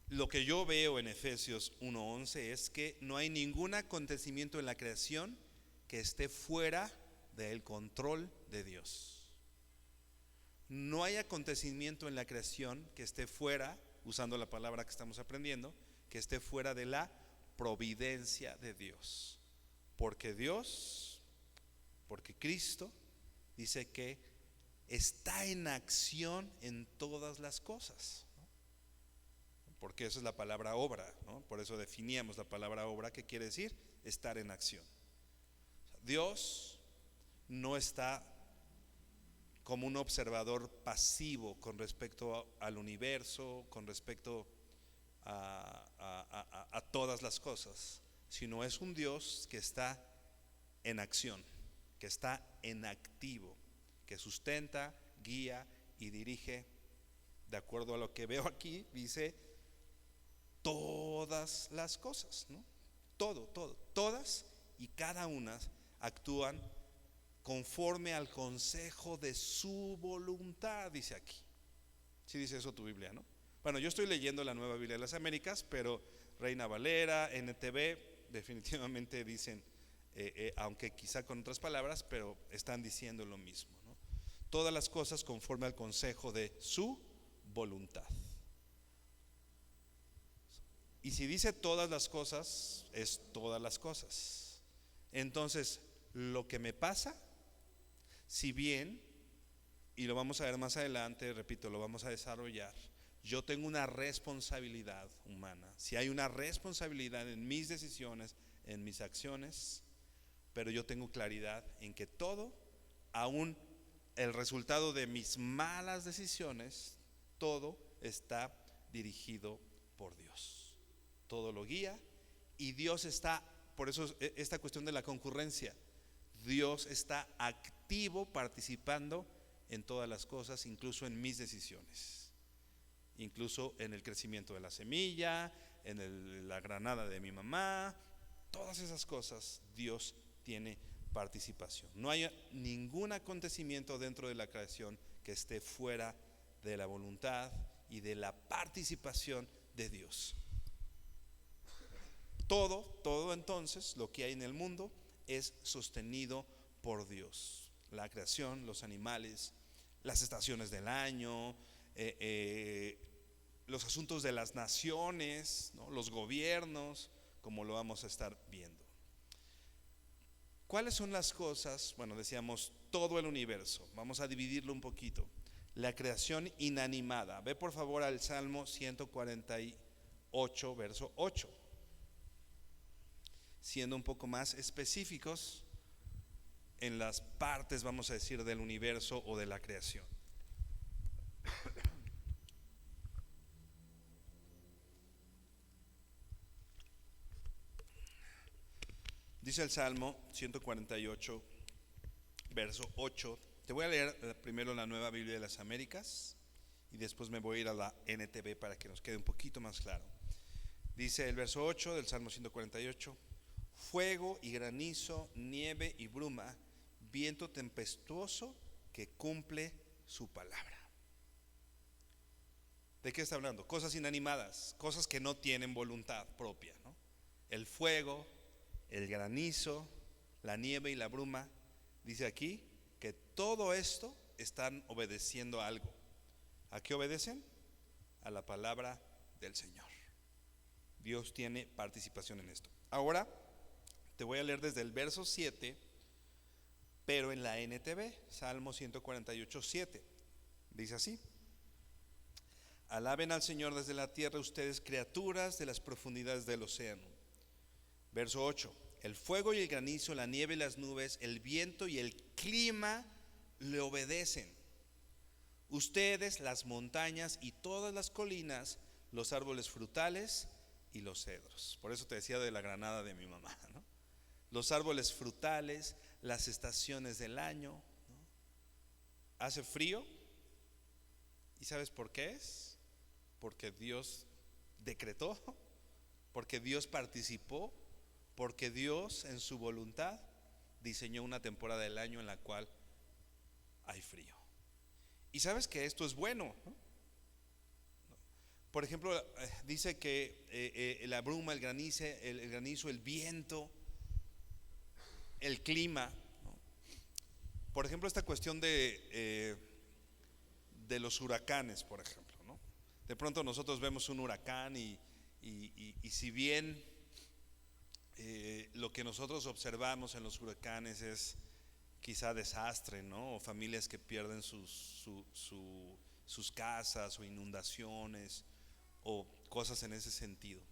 Lo que yo veo en Efesios 1:11 es que no hay ningún acontecimiento en la creación que esté fuera del control de Dios. No hay acontecimiento en la creación que esté fuera, usando la palabra que estamos aprendiendo, que esté fuera de la providencia de Dios. Porque Cristo dice que está en acción en todas las cosas, ¿no? Porque esa es la palabra obra, ¿no? Por eso definíamos la palabra obra, que quiere decir estar en acción. Dios no está como un observador pasivo con respecto al universo, con respecto a todas las cosas, sino es un Dios que está en acción, que está en activo, que sustenta, guía y dirige. De acuerdo a lo que veo aquí, dice todas las cosas, ¿no? Todas y cada una actúan conforme al consejo de su voluntad, dice aquí. Sí dice eso tu Biblia, ¿no? Bueno, yo estoy leyendo la Nueva Biblia de las Américas, pero Reina Valera, NTV, definitivamente dicen, aunque quizá con otras palabras, pero están diciendo lo mismo, ¿no? Todas las cosas conforme al consejo de su voluntad. Y si dice todas las cosas, es todas las cosas. Entonces, lo que me pasa, si bien, y lo vamos a ver más adelante, repito, lo vamos a desarrollar, yo tengo una responsabilidad humana. Si hay una responsabilidad en mis decisiones, en mis acciones, pero yo tengo claridad en que todo, aún el resultado de mis malas decisiones, todo está dirigido por Dios. Todo lo guía y Dios está, por eso esta cuestión de la concurrencia, Dios está activo participando en todas las cosas, incluso en mis decisiones, incluso en el crecimiento de la semilla, en la granada de mi mamá, todas esas cosas Dios tiene participación. No hay ningún acontecimiento dentro de la creación que esté fuera de la voluntad y de la participación de Dios. Todo entonces, lo que hay en el mundo es sostenido por Dios. La creación, los animales, las estaciones del año, los asuntos de las naciones, ¿no? Los gobiernos, como lo vamos a estar viendo. ¿Cuáles son las cosas? Bueno, decíamos todo el universo. Vamos a dividirlo un poquito. La creación inanimada. Ve por favor al Salmo 148, verso 8. Siendo un poco más específicos en las partes, vamos a decir, del universo o de la creación. Dice el Salmo 148, verso 8. Te voy a leer primero la Nueva Biblia de las Américas y después me voy a ir a la NTV para que nos quede un poquito más claro. Dice el verso 8 del Salmo 148: fuego y granizo, nieve y bruma, viento tempestuoso que cumple su palabra. ¿De qué está hablando? Cosas inanimadas, cosas que no tienen voluntad propia, ¿no? El fuego, el granizo, la nieve y la bruma, dice aquí que todo esto están obedeciendo a algo. ¿A qué obedecen? A la palabra del Señor. Dios tiene participación en esto. Ahora te voy a leer desde el verso 7, pero en la NTV, Salmo 148, 7. Dice así: alaben al Señor desde la tierra, ustedes criaturas de las profundidades del océano. Verso 8: el fuego y el granizo, la nieve y las nubes, el viento y el clima le obedecen. Ustedes, las montañas y todas las colinas, los árboles frutales y los cedros. Por eso te decía de la granada de mi mamá, ¿no? Los árboles frutales, las estaciones del año, ¿no? Hace frío. ¿Y sabes por qué es? Porque Dios decretó, porque Dios participó, porque Dios en su voluntad diseñó una temporada del año en la cual hay frío. Y sabes que esto es bueno, ¿no? Por ejemplo, dice que la bruma, el granizo, el viento, el clima, ¿no? Por ejemplo, esta cuestión de los huracanes, por ejemplo, ¿no? De pronto nosotros vemos un huracán y si bien lo que nosotros observamos en los huracanes es quizá desastre, ¿no? O familias que pierden sus casas o inundaciones o cosas en ese sentido.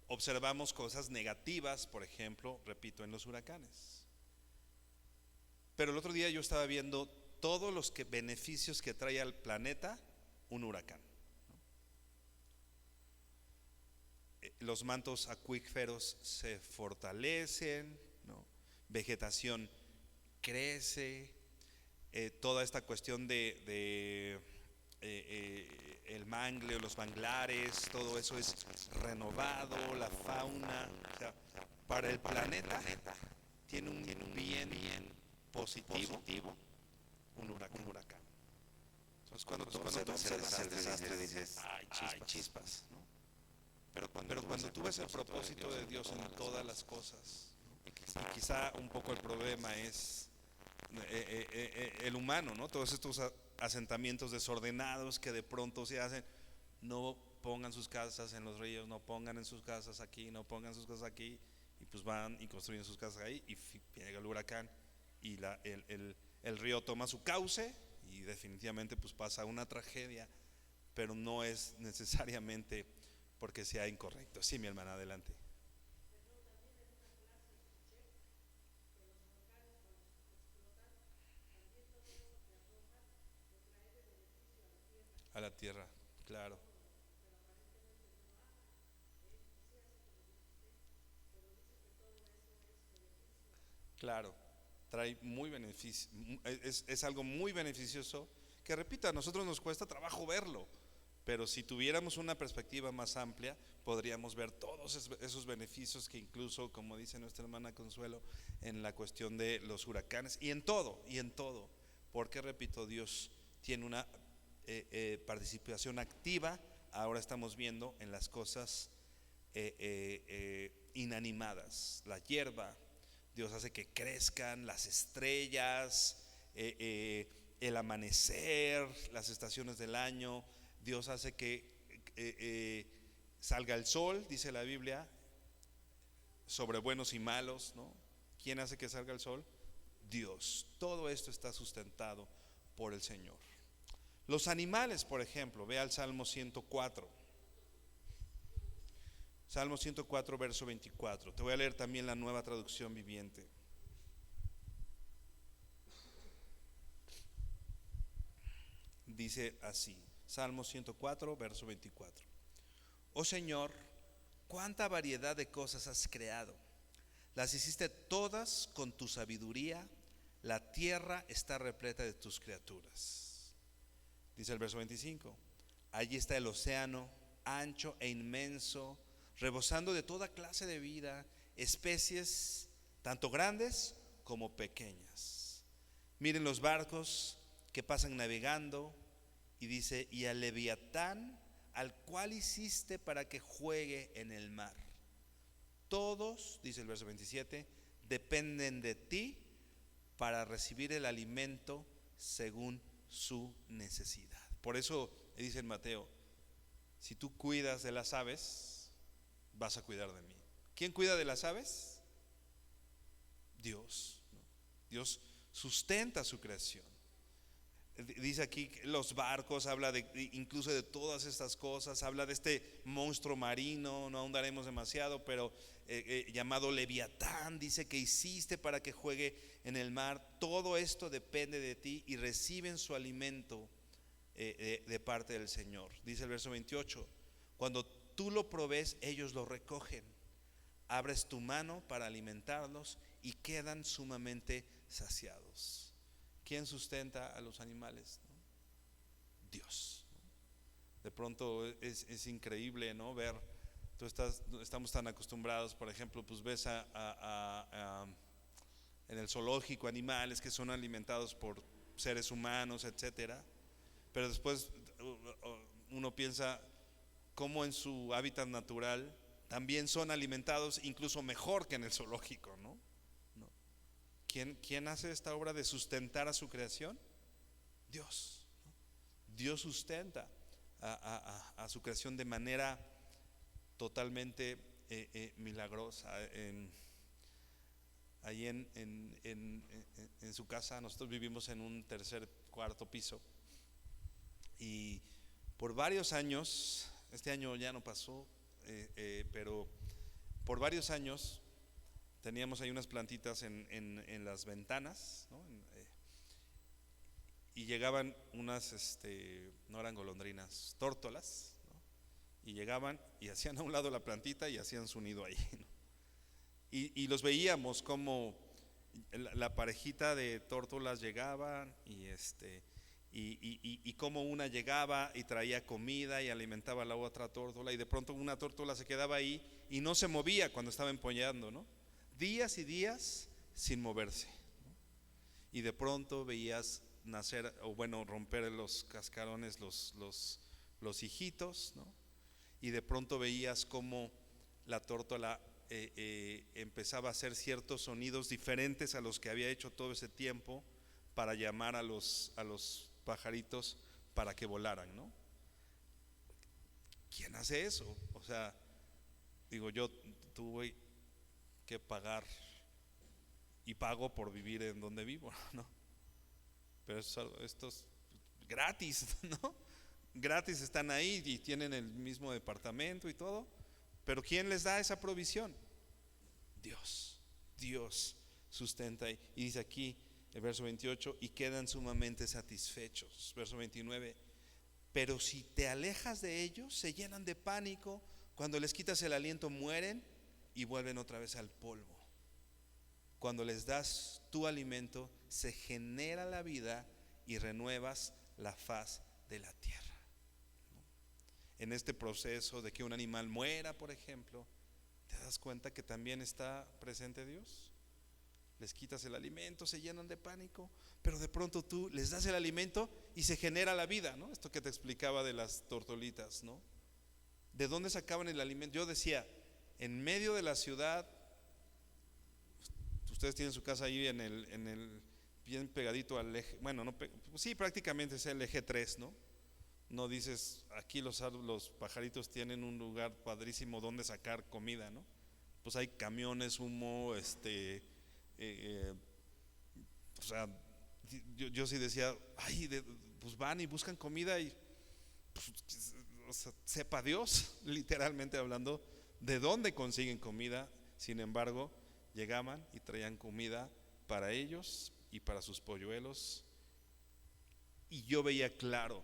Observamos cosas negativas, por ejemplo, repito, en los huracanes. Pero el otro día yo estaba viendo todos los beneficios que trae al planeta un huracán, ¿no? Los mantos acuíferos se fortalecen, ¿no? Vegetación crece, toda esta cuestión de el mangle o los manglares, todo eso es renovado, la fauna, o sea, para el planeta tiene un bien positivo un huracán. Pues cuando todo se va a hacer desastre dices, ay, chispas, ¿no? Pero cuando tú ves el propósito de Dios en todas las cosas, y quizá un poco el problema es el humano, ¿no? Todos estos asentamientos desordenados que de pronto se hacen, no pongan sus casas en los ríos, no pongan en sus casas aquí, no pongan sus casas aquí, y pues van y construyen sus casas ahí, y llega el huracán, y el río toma su cauce, y definitivamente pues pasa una tragedia, pero no es necesariamente porque sea incorrecto. Sí, mi hermana, adelante. A la tierra, claro, claro. Trae muy beneficio, es algo muy beneficioso que, repito, a nosotros nos cuesta trabajo verlo, pero si tuviéramos una perspectiva más amplia, podríamos ver todos esos beneficios que incluso, como dice nuestra hermana Consuelo, en la cuestión de los huracanes y en todo, porque, repito, Dios tiene una participación activa. Ahora estamos viendo en las cosas inanimadas, la hierba. Dios hace que crezcan las estrellas, el amanecer, las estaciones del año. Dios hace que salga el sol, dice la Biblia, sobre buenos y malos, ¿no? ¿Quién hace que salga el sol? Dios. Todo esto está sustentado por el Señor. Los animales, por ejemplo, ve al Salmo 104. Salmo 104, verso 24. Te voy a leer también la Nueva Traducción Viviente. Dice así, Salmo 104, verso 24. Oh Señor, cuánta variedad de cosas has creado. Las hiciste todas con tu sabiduría. La tierra está repleta de tus criaturas. Dice el verso 25. Allí está el océano, ancho e inmenso, rebosando de toda clase de vida, especies tanto grandes como pequeñas. Miren los barcos que pasan navegando, y dice, y al Leviatán, al cual hiciste para que juegue en el mar. Todos, dice el verso 27, dependen de ti para recibir el alimento según su necesidad. Por eso dice en Mateo, si tú cuidas de las aves, vas a cuidar de mí. ¿Quién cuida de las aves? Dios, ¿no? Dios sustenta su creación. Dice aquí los barcos, habla incluso de todas estas cosas, habla de este monstruo marino, no ahondaremos demasiado, pero llamado Leviatán, dice que hiciste para que juegue en el mar. Todo esto depende de ti y reciben su alimento de parte del Señor. Dice el verso 28, cuando tú lo provees, ellos lo recogen. Abres tu mano para alimentarlos y quedan sumamente saciados. ¿Quién sustenta a los animales? ¿No? Dios. De pronto es increíble, ¿no? Ver, estamos tan acostumbrados, por ejemplo, pues ves en el zoológico animales que son alimentados por seres humanos, etcétera, pero después uno piensa cómo en su hábitat natural también son alimentados incluso mejor que en el zoológico, ¿no? ¿Quién hace esta obra de sustentar a su creación? Dios. Dios sustenta a su creación de manera totalmente milagrosa. Allí en su casa, nosotros vivimos en un tercer, cuarto piso, y por varios años, este año ya no pasó, pero por varios años teníamos ahí unas plantitas en las ventanas, ¿no? Y llegaban unas, no eran golondrinas, tórtolas, ¿no? Y llegaban y hacían a un lado la plantita y hacían su nido ahí, ¿no? Y los veíamos como la parejita de tórtolas llegaban y como una llegaba y traía comida y alimentaba a la otra tórtola, y de pronto una tórtola se quedaba ahí y no se movía cuando estaba empollando, ¿no? Días y días sin moverse, ¿no? Y de pronto veías nacer, o bueno, romper los cascarones, los hijitos, ¿no? Y de pronto veías cómo la tórtola empezaba a hacer ciertos sonidos diferentes a los que había hecho todo ese tiempo para llamar a los pajaritos para que volaran, ¿no? ¿Quién hace eso? O sea, digo, yo tuve que pagar y pago por vivir en donde vivo, ¿no? Pero estos gratis, ¿no? Gratis están ahí y tienen el mismo departamento y todo. Pero ¿quién les da esa provisión? Dios. Dios sustenta. Y dice aquí el verso 28, y quedan sumamente satisfechos. Verso 29, pero si te alejas de ellos, se llenan de pánico. Cuando les quitas el aliento, mueren y vuelven otra vez al polvo. Cuando les das tu alimento, se genera la vida y renuevas la faz de la tierra. En este proceso de que un animal muera, por ejemplo, ¿te das cuenta que también está presente Dios? Les quitas el alimento, se llenan de pánico, pero de pronto tú les das el alimento y se genera la vida, ¿no? Esto que te explicaba de las tortolitas, ¿no? ¿De dónde sacaban el alimento? Yo decía, en medio de la ciudad, ustedes tienen su casa ahí en el bien pegadito al eje, bueno, no, sí, prácticamente es el eje 3, ¿no? No dices, aquí los pajaritos tienen un lugar padrísimo donde sacar comida, ¿no? Pues hay camiones, humo, o sea, yo sí decía, ay, pues van y buscan comida y pues, o sea, sepa Dios, literalmente hablando, de dónde consiguen comida. Sin embargo, llegaban y traían comida para ellos y para sus polluelos. Y yo veía claro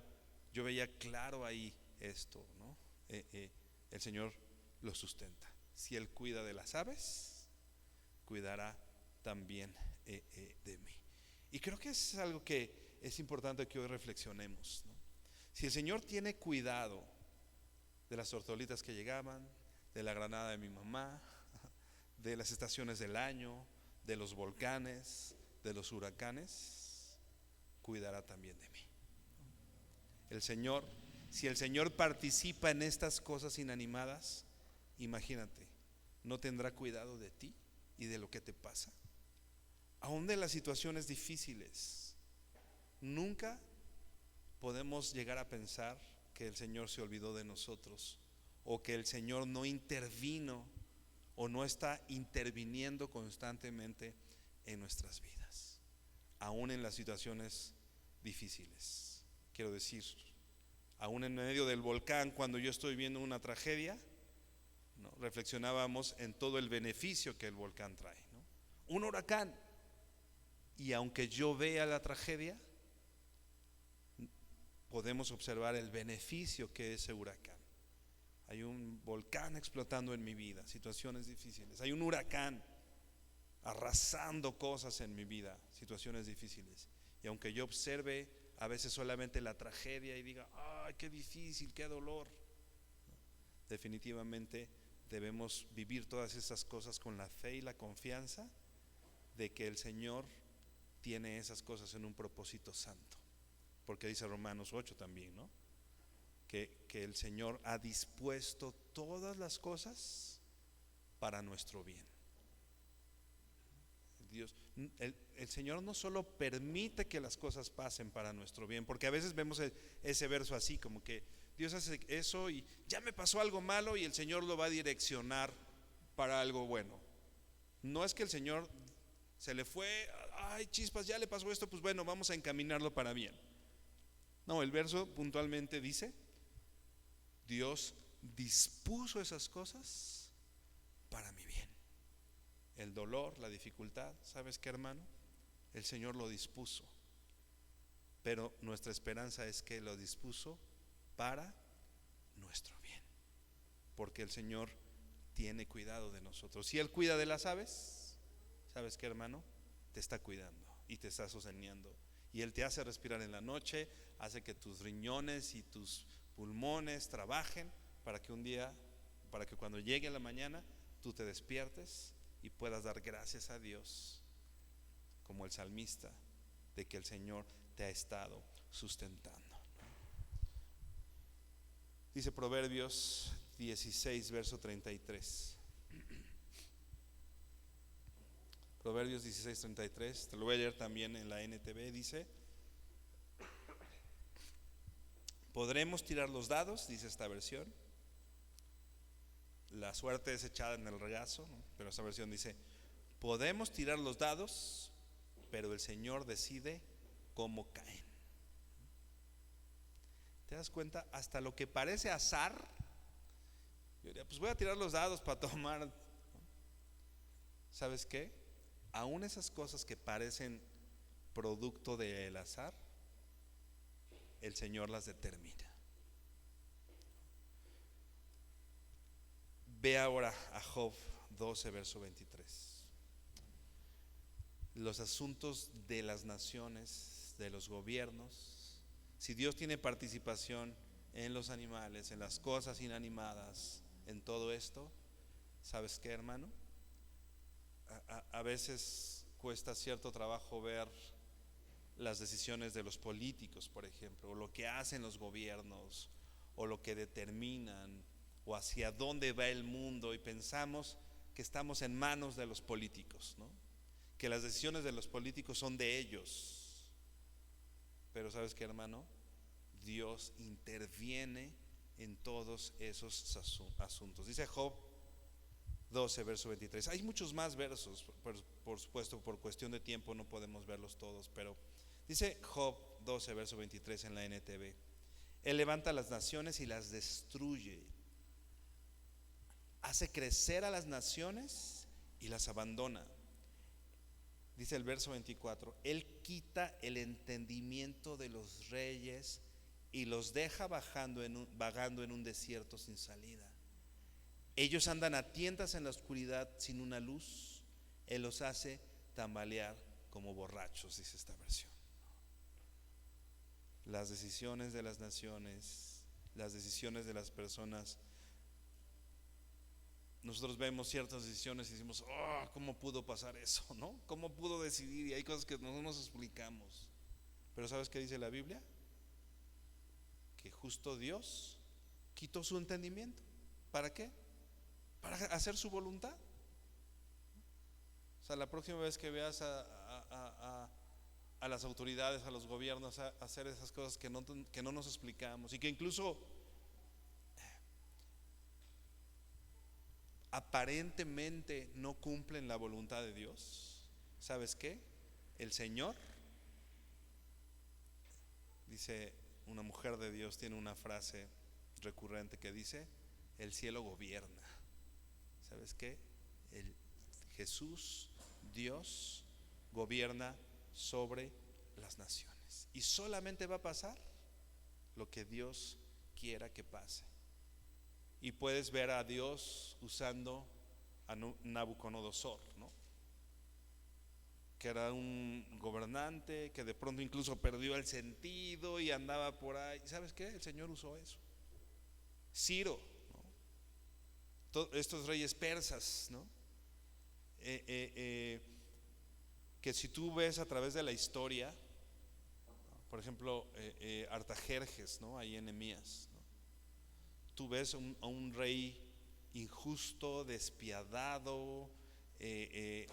ahí esto, ¿no? El Señor los sustenta. Si Él cuida de las aves, cuidará también de mí. Y creo que es algo que es importante que hoy reflexionemos, ¿no? Si el Señor tiene cuidado de las tortolitas que llegaban, de la granada de mi mamá, de las estaciones del año, de los volcanes, de los huracanes, cuidará también de mí. El Señor, si el Señor participa en estas cosas inanimadas, imagínate, ¿no tendrá cuidado de ti y de lo que te pasa? Aún de las situaciones difíciles, nunca podemos llegar a pensar que el Señor se olvidó de nosotros o que el Señor no intervino o no está interviniendo constantemente en nuestras vidas, aún en las situaciones difíciles. Quiero decir, aún en medio del volcán, cuando yo estoy viendo una tragedia, ¿no? Reflexionábamos en todo el beneficio que el volcán trae, ¿no? Un huracán, y aunque yo vea la tragedia, podemos observar el beneficio que es ese huracán. Hay un volcán explotando en mi vida, situaciones difíciles. Hay un huracán arrasando cosas en mi vida, situaciones difíciles. Y aunque yo observe a veces solamente la tragedia y diga, ay, qué difícil, qué dolor, definitivamente debemos vivir todas esas cosas con la fe y la confianza de que el Señor tiene esas cosas en un propósito santo, porque dice Romanos 8 también, ¿no? Que el Señor ha dispuesto todas las cosas para nuestro bien. Dios, el Señor no solo permite que las cosas pasen para nuestro bien, porque a veces vemos ese verso así, como que Dios hace eso y ya me pasó algo malo y el Señor lo va a direccionar para algo bueno. No es que el Señor se le fue, ay chispas, ya le pasó esto, pues bueno, vamos a encaminarlo para bien. No, el verso puntualmente dice, Dios dispuso esas cosas para mi bien. El dolor, la dificultad, ¿sabes qué, hermano? El Señor lo dispuso, pero nuestra esperanza es que lo dispuso para nuestro bien, porque el Señor tiene cuidado de nosotros. Si Él cuida de las aves, ¿sabes qué, hermano? Te está cuidando y te está sosteniendo, y Él te hace respirar en la noche, hace que tus riñones y tus pulmones trabajen para que un día, para que cuando llegue la mañana tú te despiertes y puedas dar gracias a Dios, como el salmista, de que el Señor te ha estado sustentando. Dice Proverbios 16, verso 33. Proverbios 16, 33. Te lo voy a leer también en la NTV. Dice: podremos tirar los dados, dice esta versión. La suerte es echada en el regazo, ¿no? Pero esta versión dice: podemos tirar los dados, pero el Señor decide cómo caen. ¿Te das cuenta? Hasta lo que parece azar, yo diría, pues voy a tirar los dados para tomar. ¿Sabes qué? Aún esas cosas que parecen producto del azar, el Señor las determina. Ve ahora a Job 12, verso 23. Los asuntos de las naciones, de los gobiernos, si Dios tiene participación en los animales, en las cosas inanimadas, en todo esto, ¿sabes qué, hermano? A veces cuesta cierto trabajo ver las decisiones de los políticos, por ejemplo, o lo que hacen los gobiernos, o lo que determinan, o hacia dónde va el mundo, y pensamos que estamos en manos de los políticos, ¿no? Que las decisiones de los políticos son de ellos. Pero ¿sabes qué, hermano? Dios interviene en todos esos asuntos. Dice Job 12, verso 23. Hay muchos más versos, por supuesto, por cuestión de tiempo no podemos verlos todos, pero dice Job 12, verso 23 en la NTV: Él levanta las naciones y las destruye, hace crecer a las naciones y las abandona. Dice el verso 24: Él quita el entendimiento de los reyes y los deja vagando en un desierto sin salida. Ellos andan a tientas en la oscuridad sin una luz. Él los hace tambalear como borrachos, dice esta versión. Las decisiones de las naciones, las decisiones de las personas. Nosotros vemos ciertas decisiones y decimos: oh, ¿cómo pudo pasar eso? ¿No? ¿Cómo pudo decidir? Y hay cosas que no nos explicamos. Pero ¿sabes qué dice la Biblia? Que justo Dios quitó su entendimiento. ¿Para qué? Para hacer su voluntad. O sea, la próxima vez que veas a las autoridades, a los gobiernos a hacer esas cosas que no nos explicamos, y que incluso aparentemente no cumplen la voluntad de Dios, ¿sabes qué? El Señor, dice una mujer de Dios, tiene una frase recurrente que dice: el cielo gobierna. ¿Sabes qué? Jesús, Dios, gobierna sobre las naciones, y solamente va a pasar lo que Dios quiera que pase. Y puedes ver a Dios usando a Nabucodonosor, ¿no? Que era un gobernante que de pronto incluso perdió el sentido y andaba por ahí. ¿Sabes qué? El Señor usó eso. Ciro, ¿no? Estos reyes persas, ¿no? Que si tú ves a través de la historia, por ejemplo, Artajerjes, ¿no? Ahí en Nehemías, ¿no? Tú ves a un rey injusto, despiadado,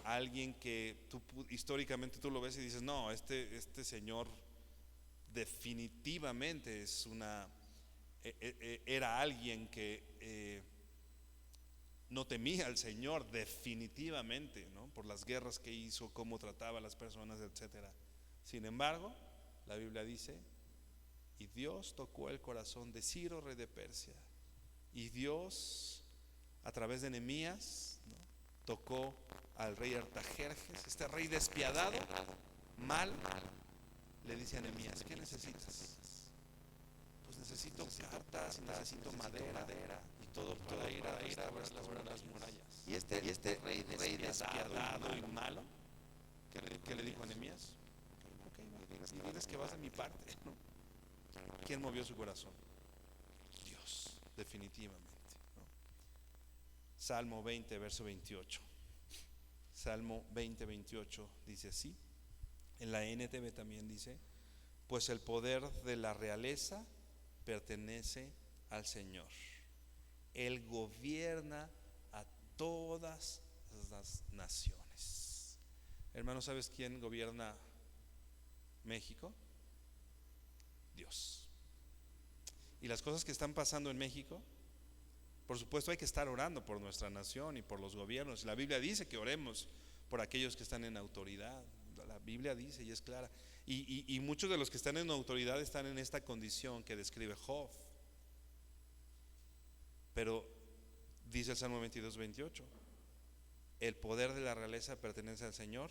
alguien que históricamente tú lo ves y dices: no, este señor definitivamente era alguien que no temía al Señor, definitivamente, ¿no? Por las guerras que hizo, cómo trataba a las personas, etcétera. Sin embargo, la Biblia dice: y Dios tocó el corazón de Ciro, rey de Persia, y Dios, a través de Nehemías, ¿no?, tocó al rey Artajerjes, este rey despiadado, mal. Le dice a Nehemías: ¿qué necesitas? Pues necesito cartas, necesito madera y todo para ir a restaurar las murallas. Y este rey despiadado y malo, ¿qué le dijo a Nehemías? Ok, diles que vas de mi parte, ¿no? ¿Quién movió su corazón? Dios, definitivamente, ¿no? Salmo 20, verso 28. Salmo 20, 28 dice así. En la NTV también dice: pues el poder de la realeza pertenece al Señor. Él gobierna a todas las naciones. Hermano, ¿sabes quién gobierna México? Dios. Y las cosas que están pasando en México, por supuesto hay que estar orando por nuestra nación y por los gobiernos. La Biblia dice que oremos por aquellos que están en autoridad. La Biblia dice y es clara. Y muchos de los que están en autoridad están en esta condición que describe Job. Pero dice el Salmo 22:28, el poder de la realeza pertenece al Señor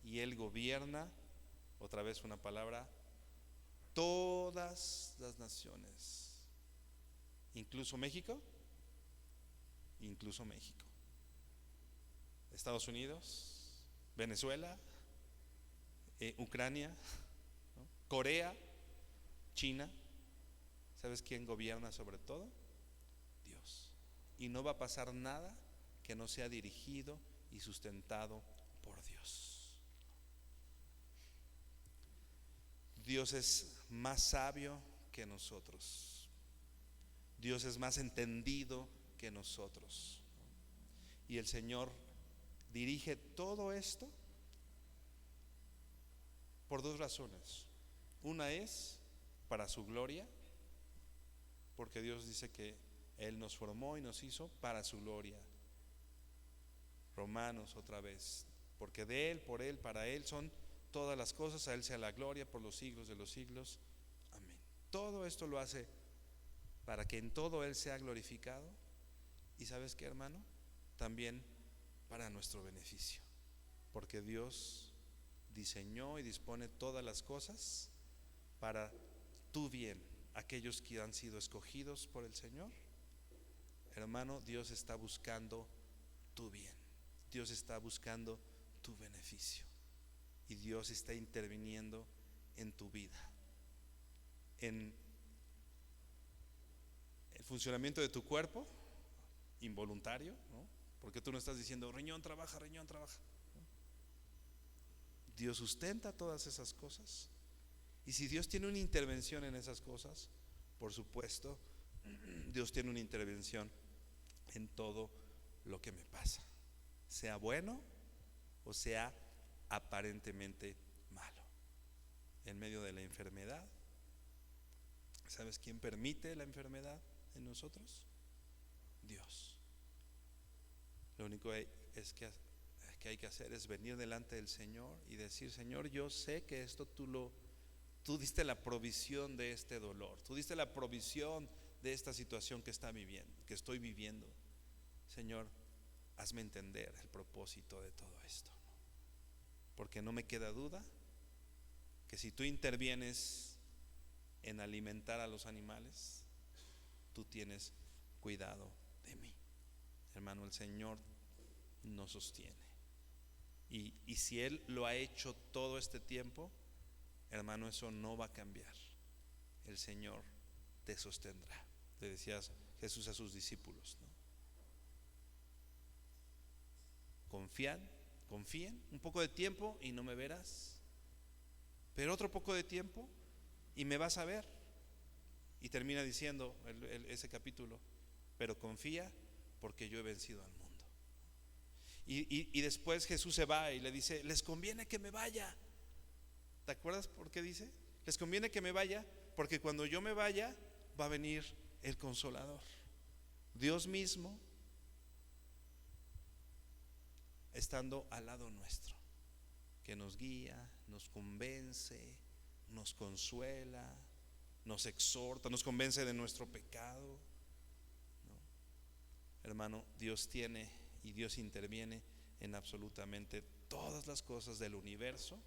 y Él gobierna, otra vez una palabra, todas las naciones, incluso México, Estados Unidos, Venezuela, Ucrania, ¿no? Corea, China. ¿Sabes quién gobierna sobre todo? Dios. Y no va a pasar nada que no sea dirigido y sustentado por Dios. Dios es más sabio que nosotros. Dios es más entendido que nosotros. Y el Señor dirige todo esto por dos razones. Una es para su gloria, porque Dios dice que Él nos formó y nos hizo para su gloria. Romanos otra vez, porque de Él, por Él, para Él son todas las cosas, a Él sea la gloria por los siglos de los siglos. Amén. Todo esto lo hace para que en todo Él sea glorificado. Y ¿sabes qué, hermano? También para nuestro beneficio, porque Dios diseñó y dispone todas las cosas para tu bien. Aquellos que han sido escogidos por el Señor, hermano, Dios está buscando tu bien, Dios está buscando tu beneficio y Dios está interviniendo en tu vida, en el funcionamiento de tu cuerpo involuntario, ¿no? Porque tú no estás diciendo riñón trabaja, ¿no? Dios sustenta todas esas cosas. Y si Dios tiene una intervención en esas cosas, por supuesto, Dios tiene una intervención en todo lo que me pasa, sea bueno o sea aparentemente malo. En medio de la enfermedad, ¿sabes quién permite la enfermedad en nosotros? Dios. Lo único que hay que hacer es venir delante del Señor y decir: Señor, yo sé que esto tú diste la provisión de este dolor, tú diste la provisión de esta situación que estoy viviendo. Señor, hazme entender el propósito de todo esto, porque no me queda duda que si tú intervienes en alimentar a los animales, tú tienes cuidado de mí. Hermano, el Señor nos sostiene. Y si Él lo ha hecho todo este tiempo, hermano, eso no va a cambiar. El Señor te sostendrá. Le decía Jesús a sus discípulos, ¿no? Confíen un poco de tiempo y no me verás, pero otro poco de tiempo y me vas a ver. Y termina diciendo ese capítulo: pero confía, porque yo he vencido al mundo. Y después Jesús se va y le dice: les conviene que me vaya. ¿Te acuerdas por qué dice? Les conviene que me vaya, porque cuando yo me vaya va a venir el Consolador, Dios mismo, estando al lado nuestro, que nos guía, nos convence, nos consuela, nos exhorta, nos convence de nuestro pecado, ¿no? Hermano, Dios tiene y Dios interviene en absolutamente todas las cosas del universo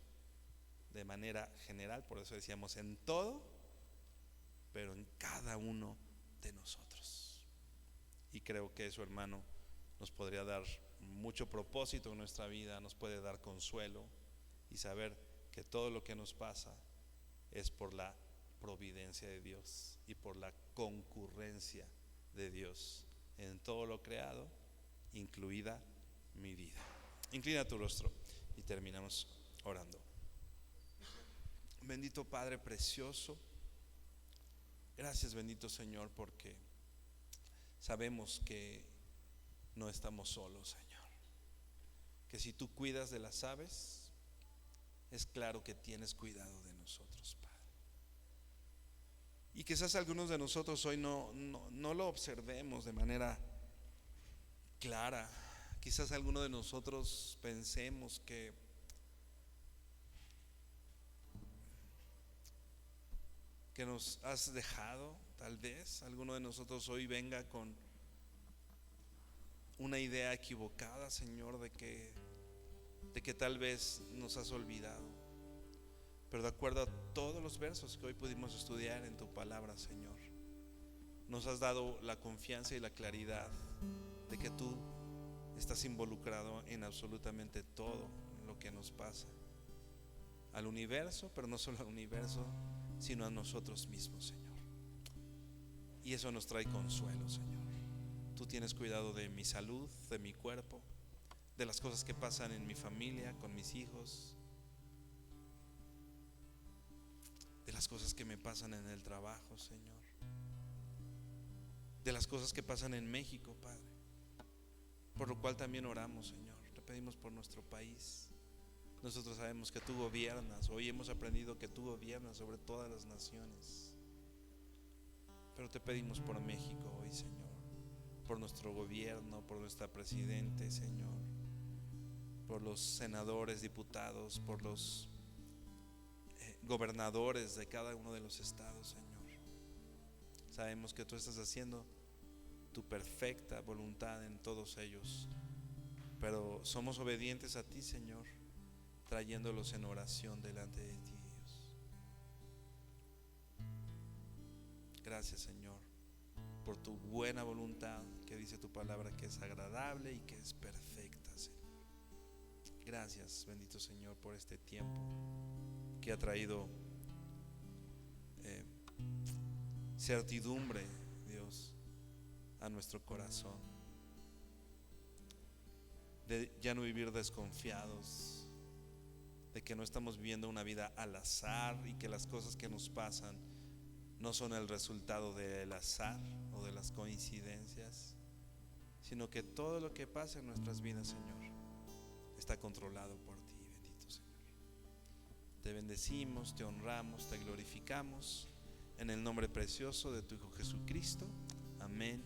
de manera general. Por eso decíamos en todo, pero en cada uno de nosotros. Y creo que eso, hermano, nos podría dar mucho propósito en nuestra vida, nos puede dar consuelo y saber que todo lo que nos pasa es por la providencia de Dios y por la concurrencia de Dios en todo lo creado, incluida mi vida. Inclina tu rostro y terminamos orando. Bendito Padre precioso, gracias bendito Señor, porque sabemos que no estamos solos, Señor. Que si tú cuidas de las aves, es claro que tienes cuidado de nosotros, Padre. Y quizás algunos de nosotros hoy no lo observemos de manera clara. Quizás algunos de nosotros pensemos que nos has dejado. Tal vez alguno de nosotros hoy venga con una idea equivocada, Señor, de que tal vez nos has olvidado. Pero de acuerdo a todos los versos que hoy pudimos estudiar en tu palabra, Señor, nos has dado la confianza y la claridad de que tú estás involucrado en absolutamente todo lo que nos pasa, al universo, pero no solo al universo, sino a nosotros mismos, Señor. Y eso nos trae consuelo, Señor. Tú tienes cuidado de mi salud, de mi cuerpo, de las cosas que pasan en mi familia, con mis hijos, de las cosas que me pasan en el trabajo, Señor, de las cosas que pasan en México, Padre. Por lo cual también oramos, Señor. Te pedimos por nuestro país. Nosotros sabemos que tú gobiernas. Hoy hemos aprendido que tú gobiernas sobre todas las naciones. Pero te pedimos por México hoy, Señor, por nuestro gobierno, por nuestra presidente, Señor, por los senadores, diputados, por los gobernadores de cada uno de los estados, Señor. Sabemos que tú estás haciendo tu perfecta voluntad en todos ellos, pero somos obedientes a ti, Señor, trayéndolos en oración delante de ti, Dios. Gracias, Señor, por tu buena voluntad, que dice tu palabra que es agradable y que es perfecta, Señor. Gracias, bendito Señor, por este tiempo que ha traído certidumbre, Dios, a nuestro corazón, de ya no vivir desconfiados, de que no estamos viviendo una vida al azar y que las cosas que nos pasan no son el resultado del azar o de las coincidencias, sino que todo lo que pasa en nuestras vidas, Señor, está controlado por ti, bendito Señor. Te bendecimos, te honramos, te glorificamos en el nombre precioso de tu Hijo Jesucristo. Amén.